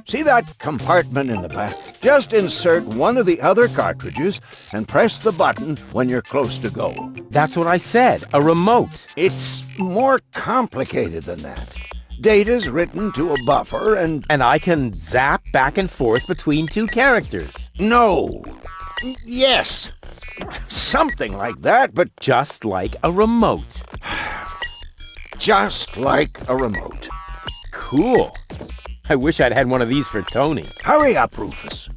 See that compartment in the back? Just insert one of the other cartridges and press the button when you're close to go. That's what I said, a remote. It's more complicated than that. Data's written to a buffer and... And I can zap back and forth between 2 characters. No. Yes. Something like that, but... Just like a remote. Just like a remote. Cool. I wish I'd had one of these for Tony. Hurry up, Rufus.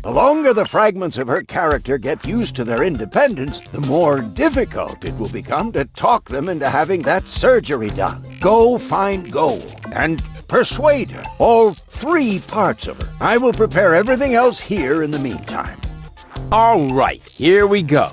The longer the fragments of her character get used to their independence, the more difficult it will become to talk them into having that surgery done. Go find Goal and persuade her. All 3 parts of her. I will prepare everything else here in the meantime. All right, here we go.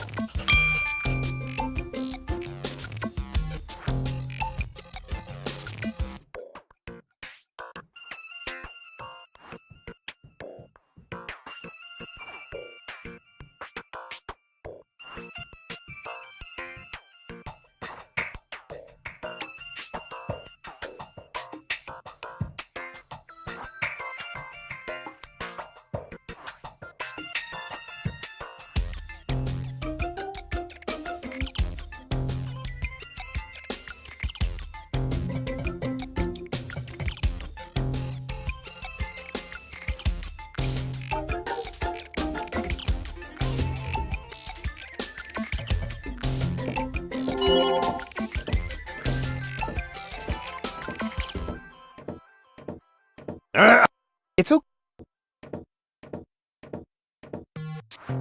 What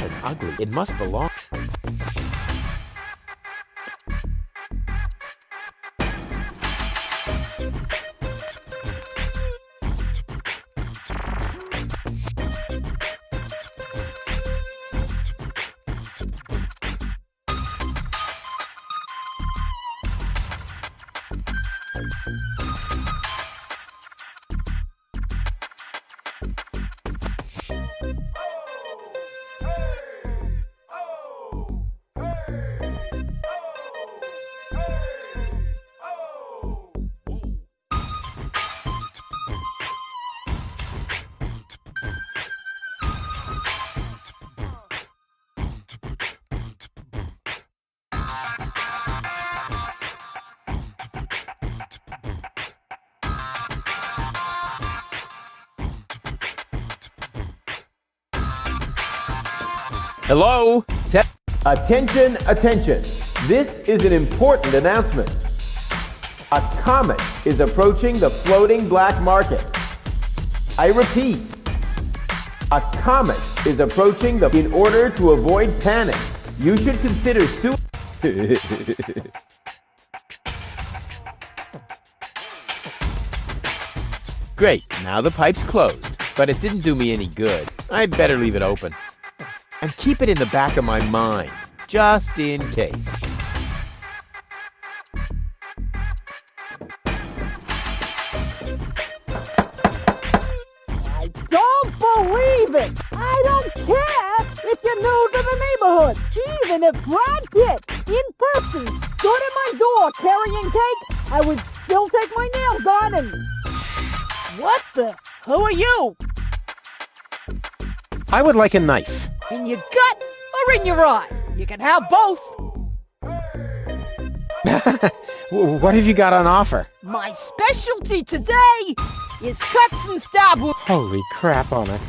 an ugly. It must belong. Hello? Attention, attention. This is an important announcement. A comet is approaching the floating black market. I repeat, a comet is approaching the... In order to avoid panic, you should consider Great, now the pipe's closed, but it didn't do me any good. I'd better leave it open. And keep it in the back of my mind, just in case. I don't believe it! I don't care if you're new to the neighborhood! Even if Brad Pitt, in person, stood at my door carrying cake, I would still take my nails on and... What the? Who are you? I would like a knife. In your gut or in your eye? You can have both. What have you got on offer? My specialty today is cuts and stab wounds. Holy crap on it.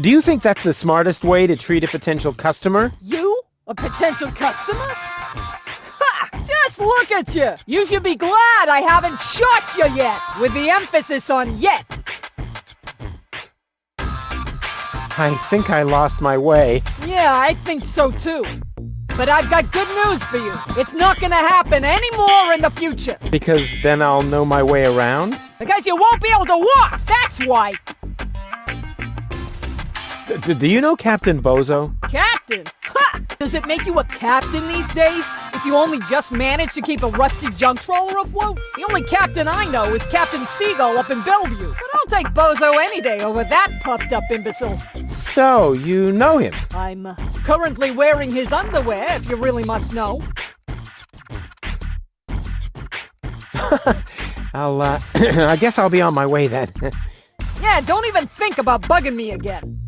Do you think that's the smartest way to treat a potential customer? You? A potential customer? Ha! Just look at you! You should be glad I haven't shot you yet, with the emphasis on yet. I think I lost my way. Yeah, I think so too. But I've got good news for you. It's not gonna happen anymore in the future. Because then I'll know my way around? Because you won't be able to walk, that's why. Do you know Captain Bozo? Captain? Ha! Does it make you a captain these days if you only just manage to keep a rusty junk trawler afloat? The only captain I know is Captain Seagull up in Bellevue. But I'll take Bozo any day over that puffed-up imbecile. So, you know him? I'm currently wearing his underwear, if you really must know. I guess I'll be on my way then. Yeah, don't even think about bugging me again.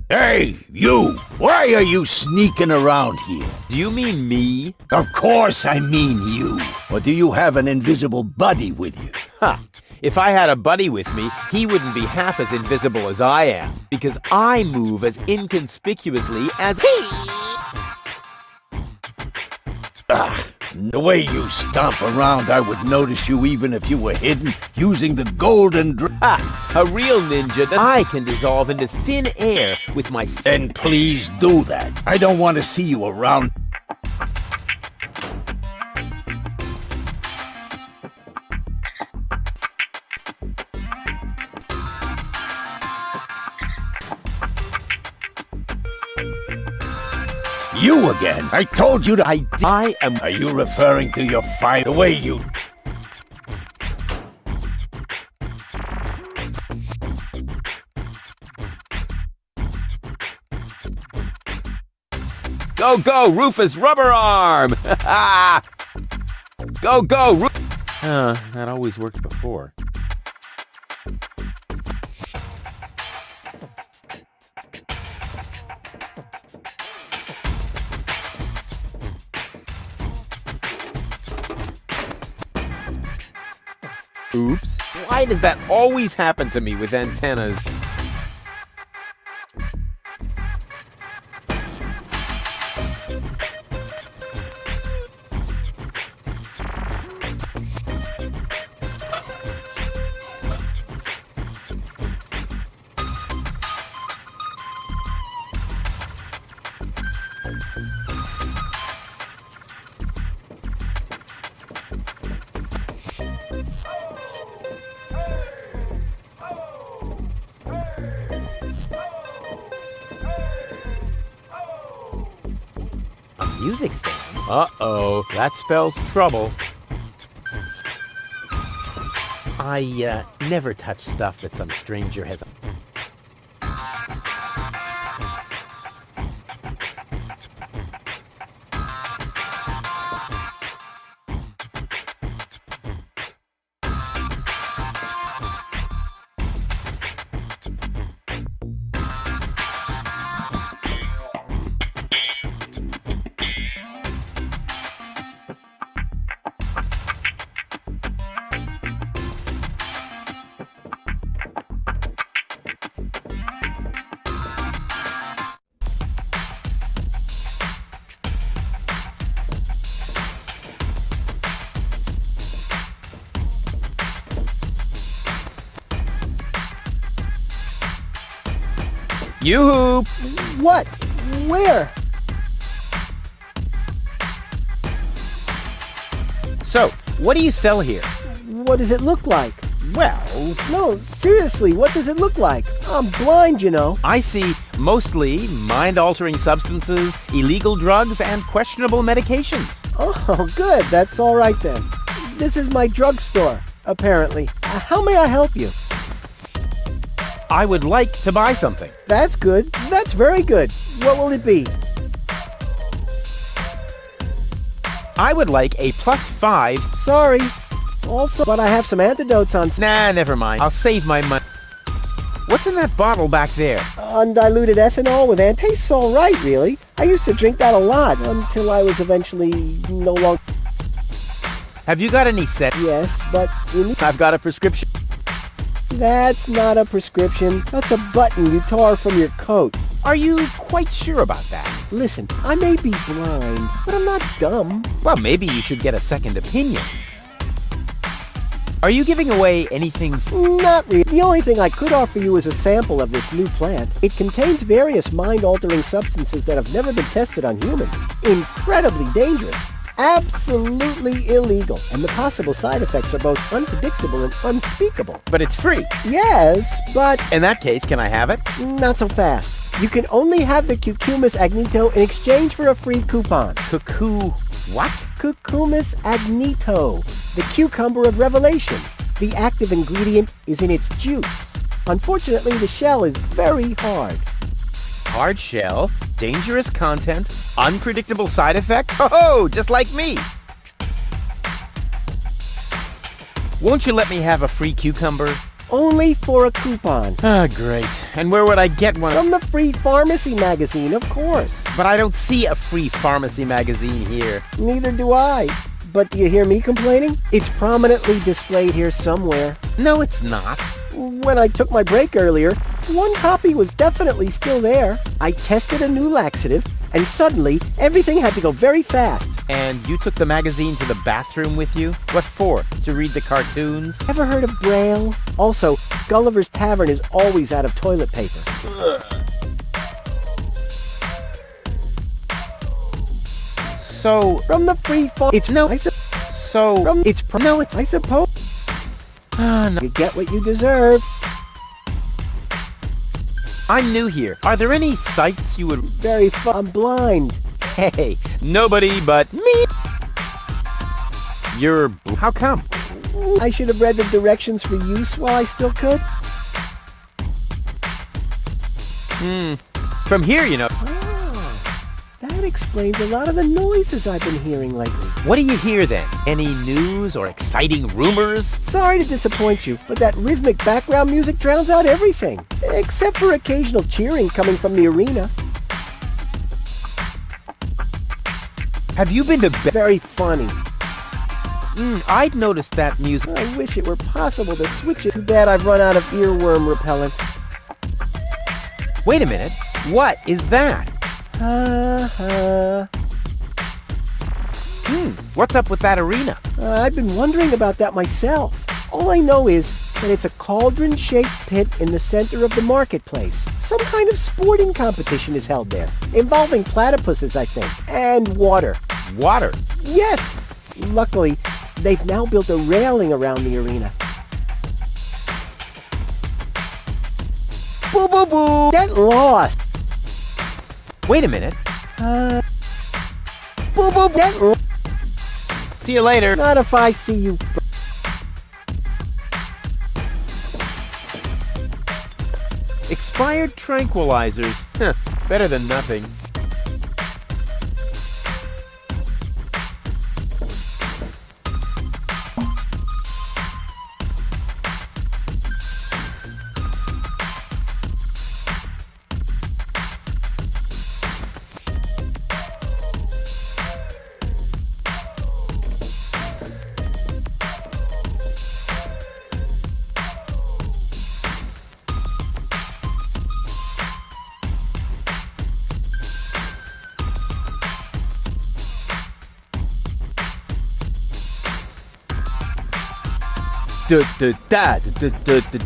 Hey, you! Why are you sneaking around here? Do you mean me? Of course I mean you. Or do you have an invisible buddy with you? Ha! If I had a buddy with me, he wouldn't be half as invisible as I am, because I move as inconspicuously as he. The way you stomp around, I would notice you even if you were hidden using the golden Ha! A real ninja that I can dissolve into thin air with my... Then please do that. I don't want to see you around. You again? I told you to... I am... Are you referring to your fight? The way you... Go, go, Rufus Rubber Arm! Go, go, that always worked before. Oops. Why does that always happen to me with antennas? Music stand? Uh-oh, that spells trouble. I never touch stuff that some stranger has... Yoo-hoo! What? Where? So, what do you sell here? What does it look like? Well... No, seriously, what does it look like? I'm blind, you know. I see mostly mind-altering substances, illegal drugs, and questionable medications. Oh, good. That's all right then. This is my drugstore, apparently. How may I help you? I would like to buy something. That's good. That's very good. What will it be? I would like a +5. Sorry. Also, but I have some antidotes on... Nah, never mind. I'll save my money. What's in that bottle back there? Undiluted ethanol with tastes all right, really. I used to drink that a lot until I was eventually no longer... Have you got any set? Yes, but... I've got a prescription. That's not a prescription. That's a button you tore from your coat. Are you quite sure about that? Listen, I may be blind, but I'm not dumb. Well, maybe you should get a second opinion. Are you giving away anything? Not really. The only thing I could offer you is a sample of this new plant. It contains various mind-altering substances that have never been tested on humans. Incredibly dangerous. Absolutely illegal. And the possible side effects are both unpredictable and unspeakable. But it's free. Yes, but... In that case, can I have it? Not so fast. You can only have the Cucumis agnito in exchange for a free coupon. What? Cucumis agnito, the cucumber of revelation. The active ingredient is in its juice. Unfortunately, the shell is very hard. Hard shell, dangerous content, unpredictable side effects? Oh, just like me! Won't you let me have a free cucumber? only for a coupon. Ah, great. And where would I get one? From the Free Pharmacy magazine, of course. But I don't see a free pharmacy magazine here. Neither do I. But do you hear me complaining? It's prominently displayed here somewhere. No, it's not. When I took my break earlier, one copy was definitely still there. I tested a new laxative, and suddenly, everything had to go very fast. And you took the magazine to the bathroom with you? What for? To read the cartoons? Ever heard of Braille? Also, Gulliver's Tavern is always out of toilet paper. So, from the free fall, it's no, I so, from it's no, it's I suppose. Ah, no. You get what you deserve. I'm new here. Are there any sites you would... Very fun. I'm blind. Hey, nobody but me. You're... How come? I should have read the directions for use while I still could. From here, you know. That explains a lot of the noises I've been hearing lately. What do you hear then? Any news or exciting rumors? Sorry to disappoint you, but that rhythmic background music drowns out everything. Except for occasional cheering coming from the arena. Have you been to bed? Very funny. I'd noticed that music. I wish it were possible to switch it. Too bad I've run out of earworm repellent. Wait a minute. What is that? What's up with that arena? I've been wondering about that myself. All I know is that it's a cauldron-shaped pit in the center of the marketplace. Some kind of sporting competition is held there, involving platypuses, I think, and water. Water? Yes! Luckily, they've now built a railing around the arena. Boo boo boo! Get lost! Wait a minute. Boo boo! Get lost! See you later. Not if I see you. Expired tranquilizers. Better than nothing.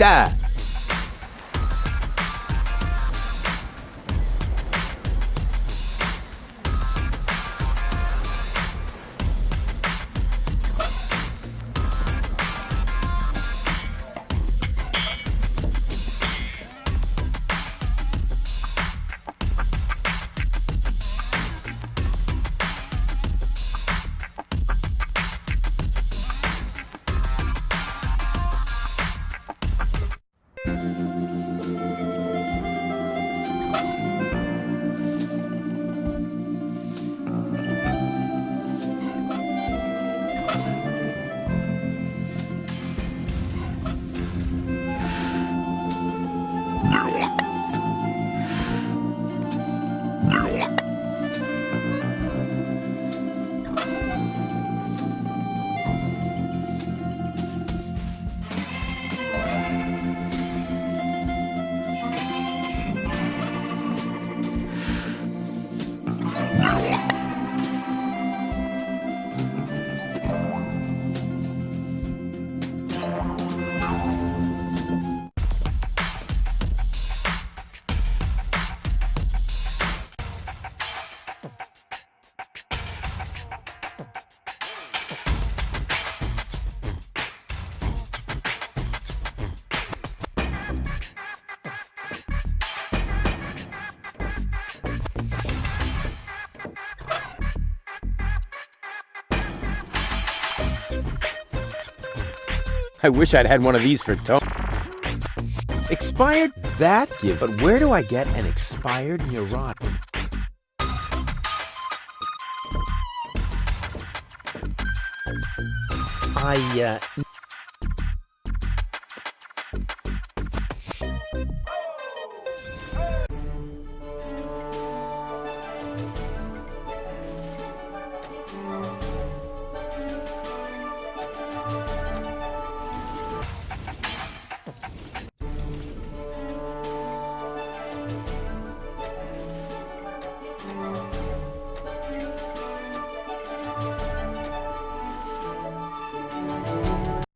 Da. I wish I'd had one of these for Tony. Expired? That gives. But where do I get an expired neurotic?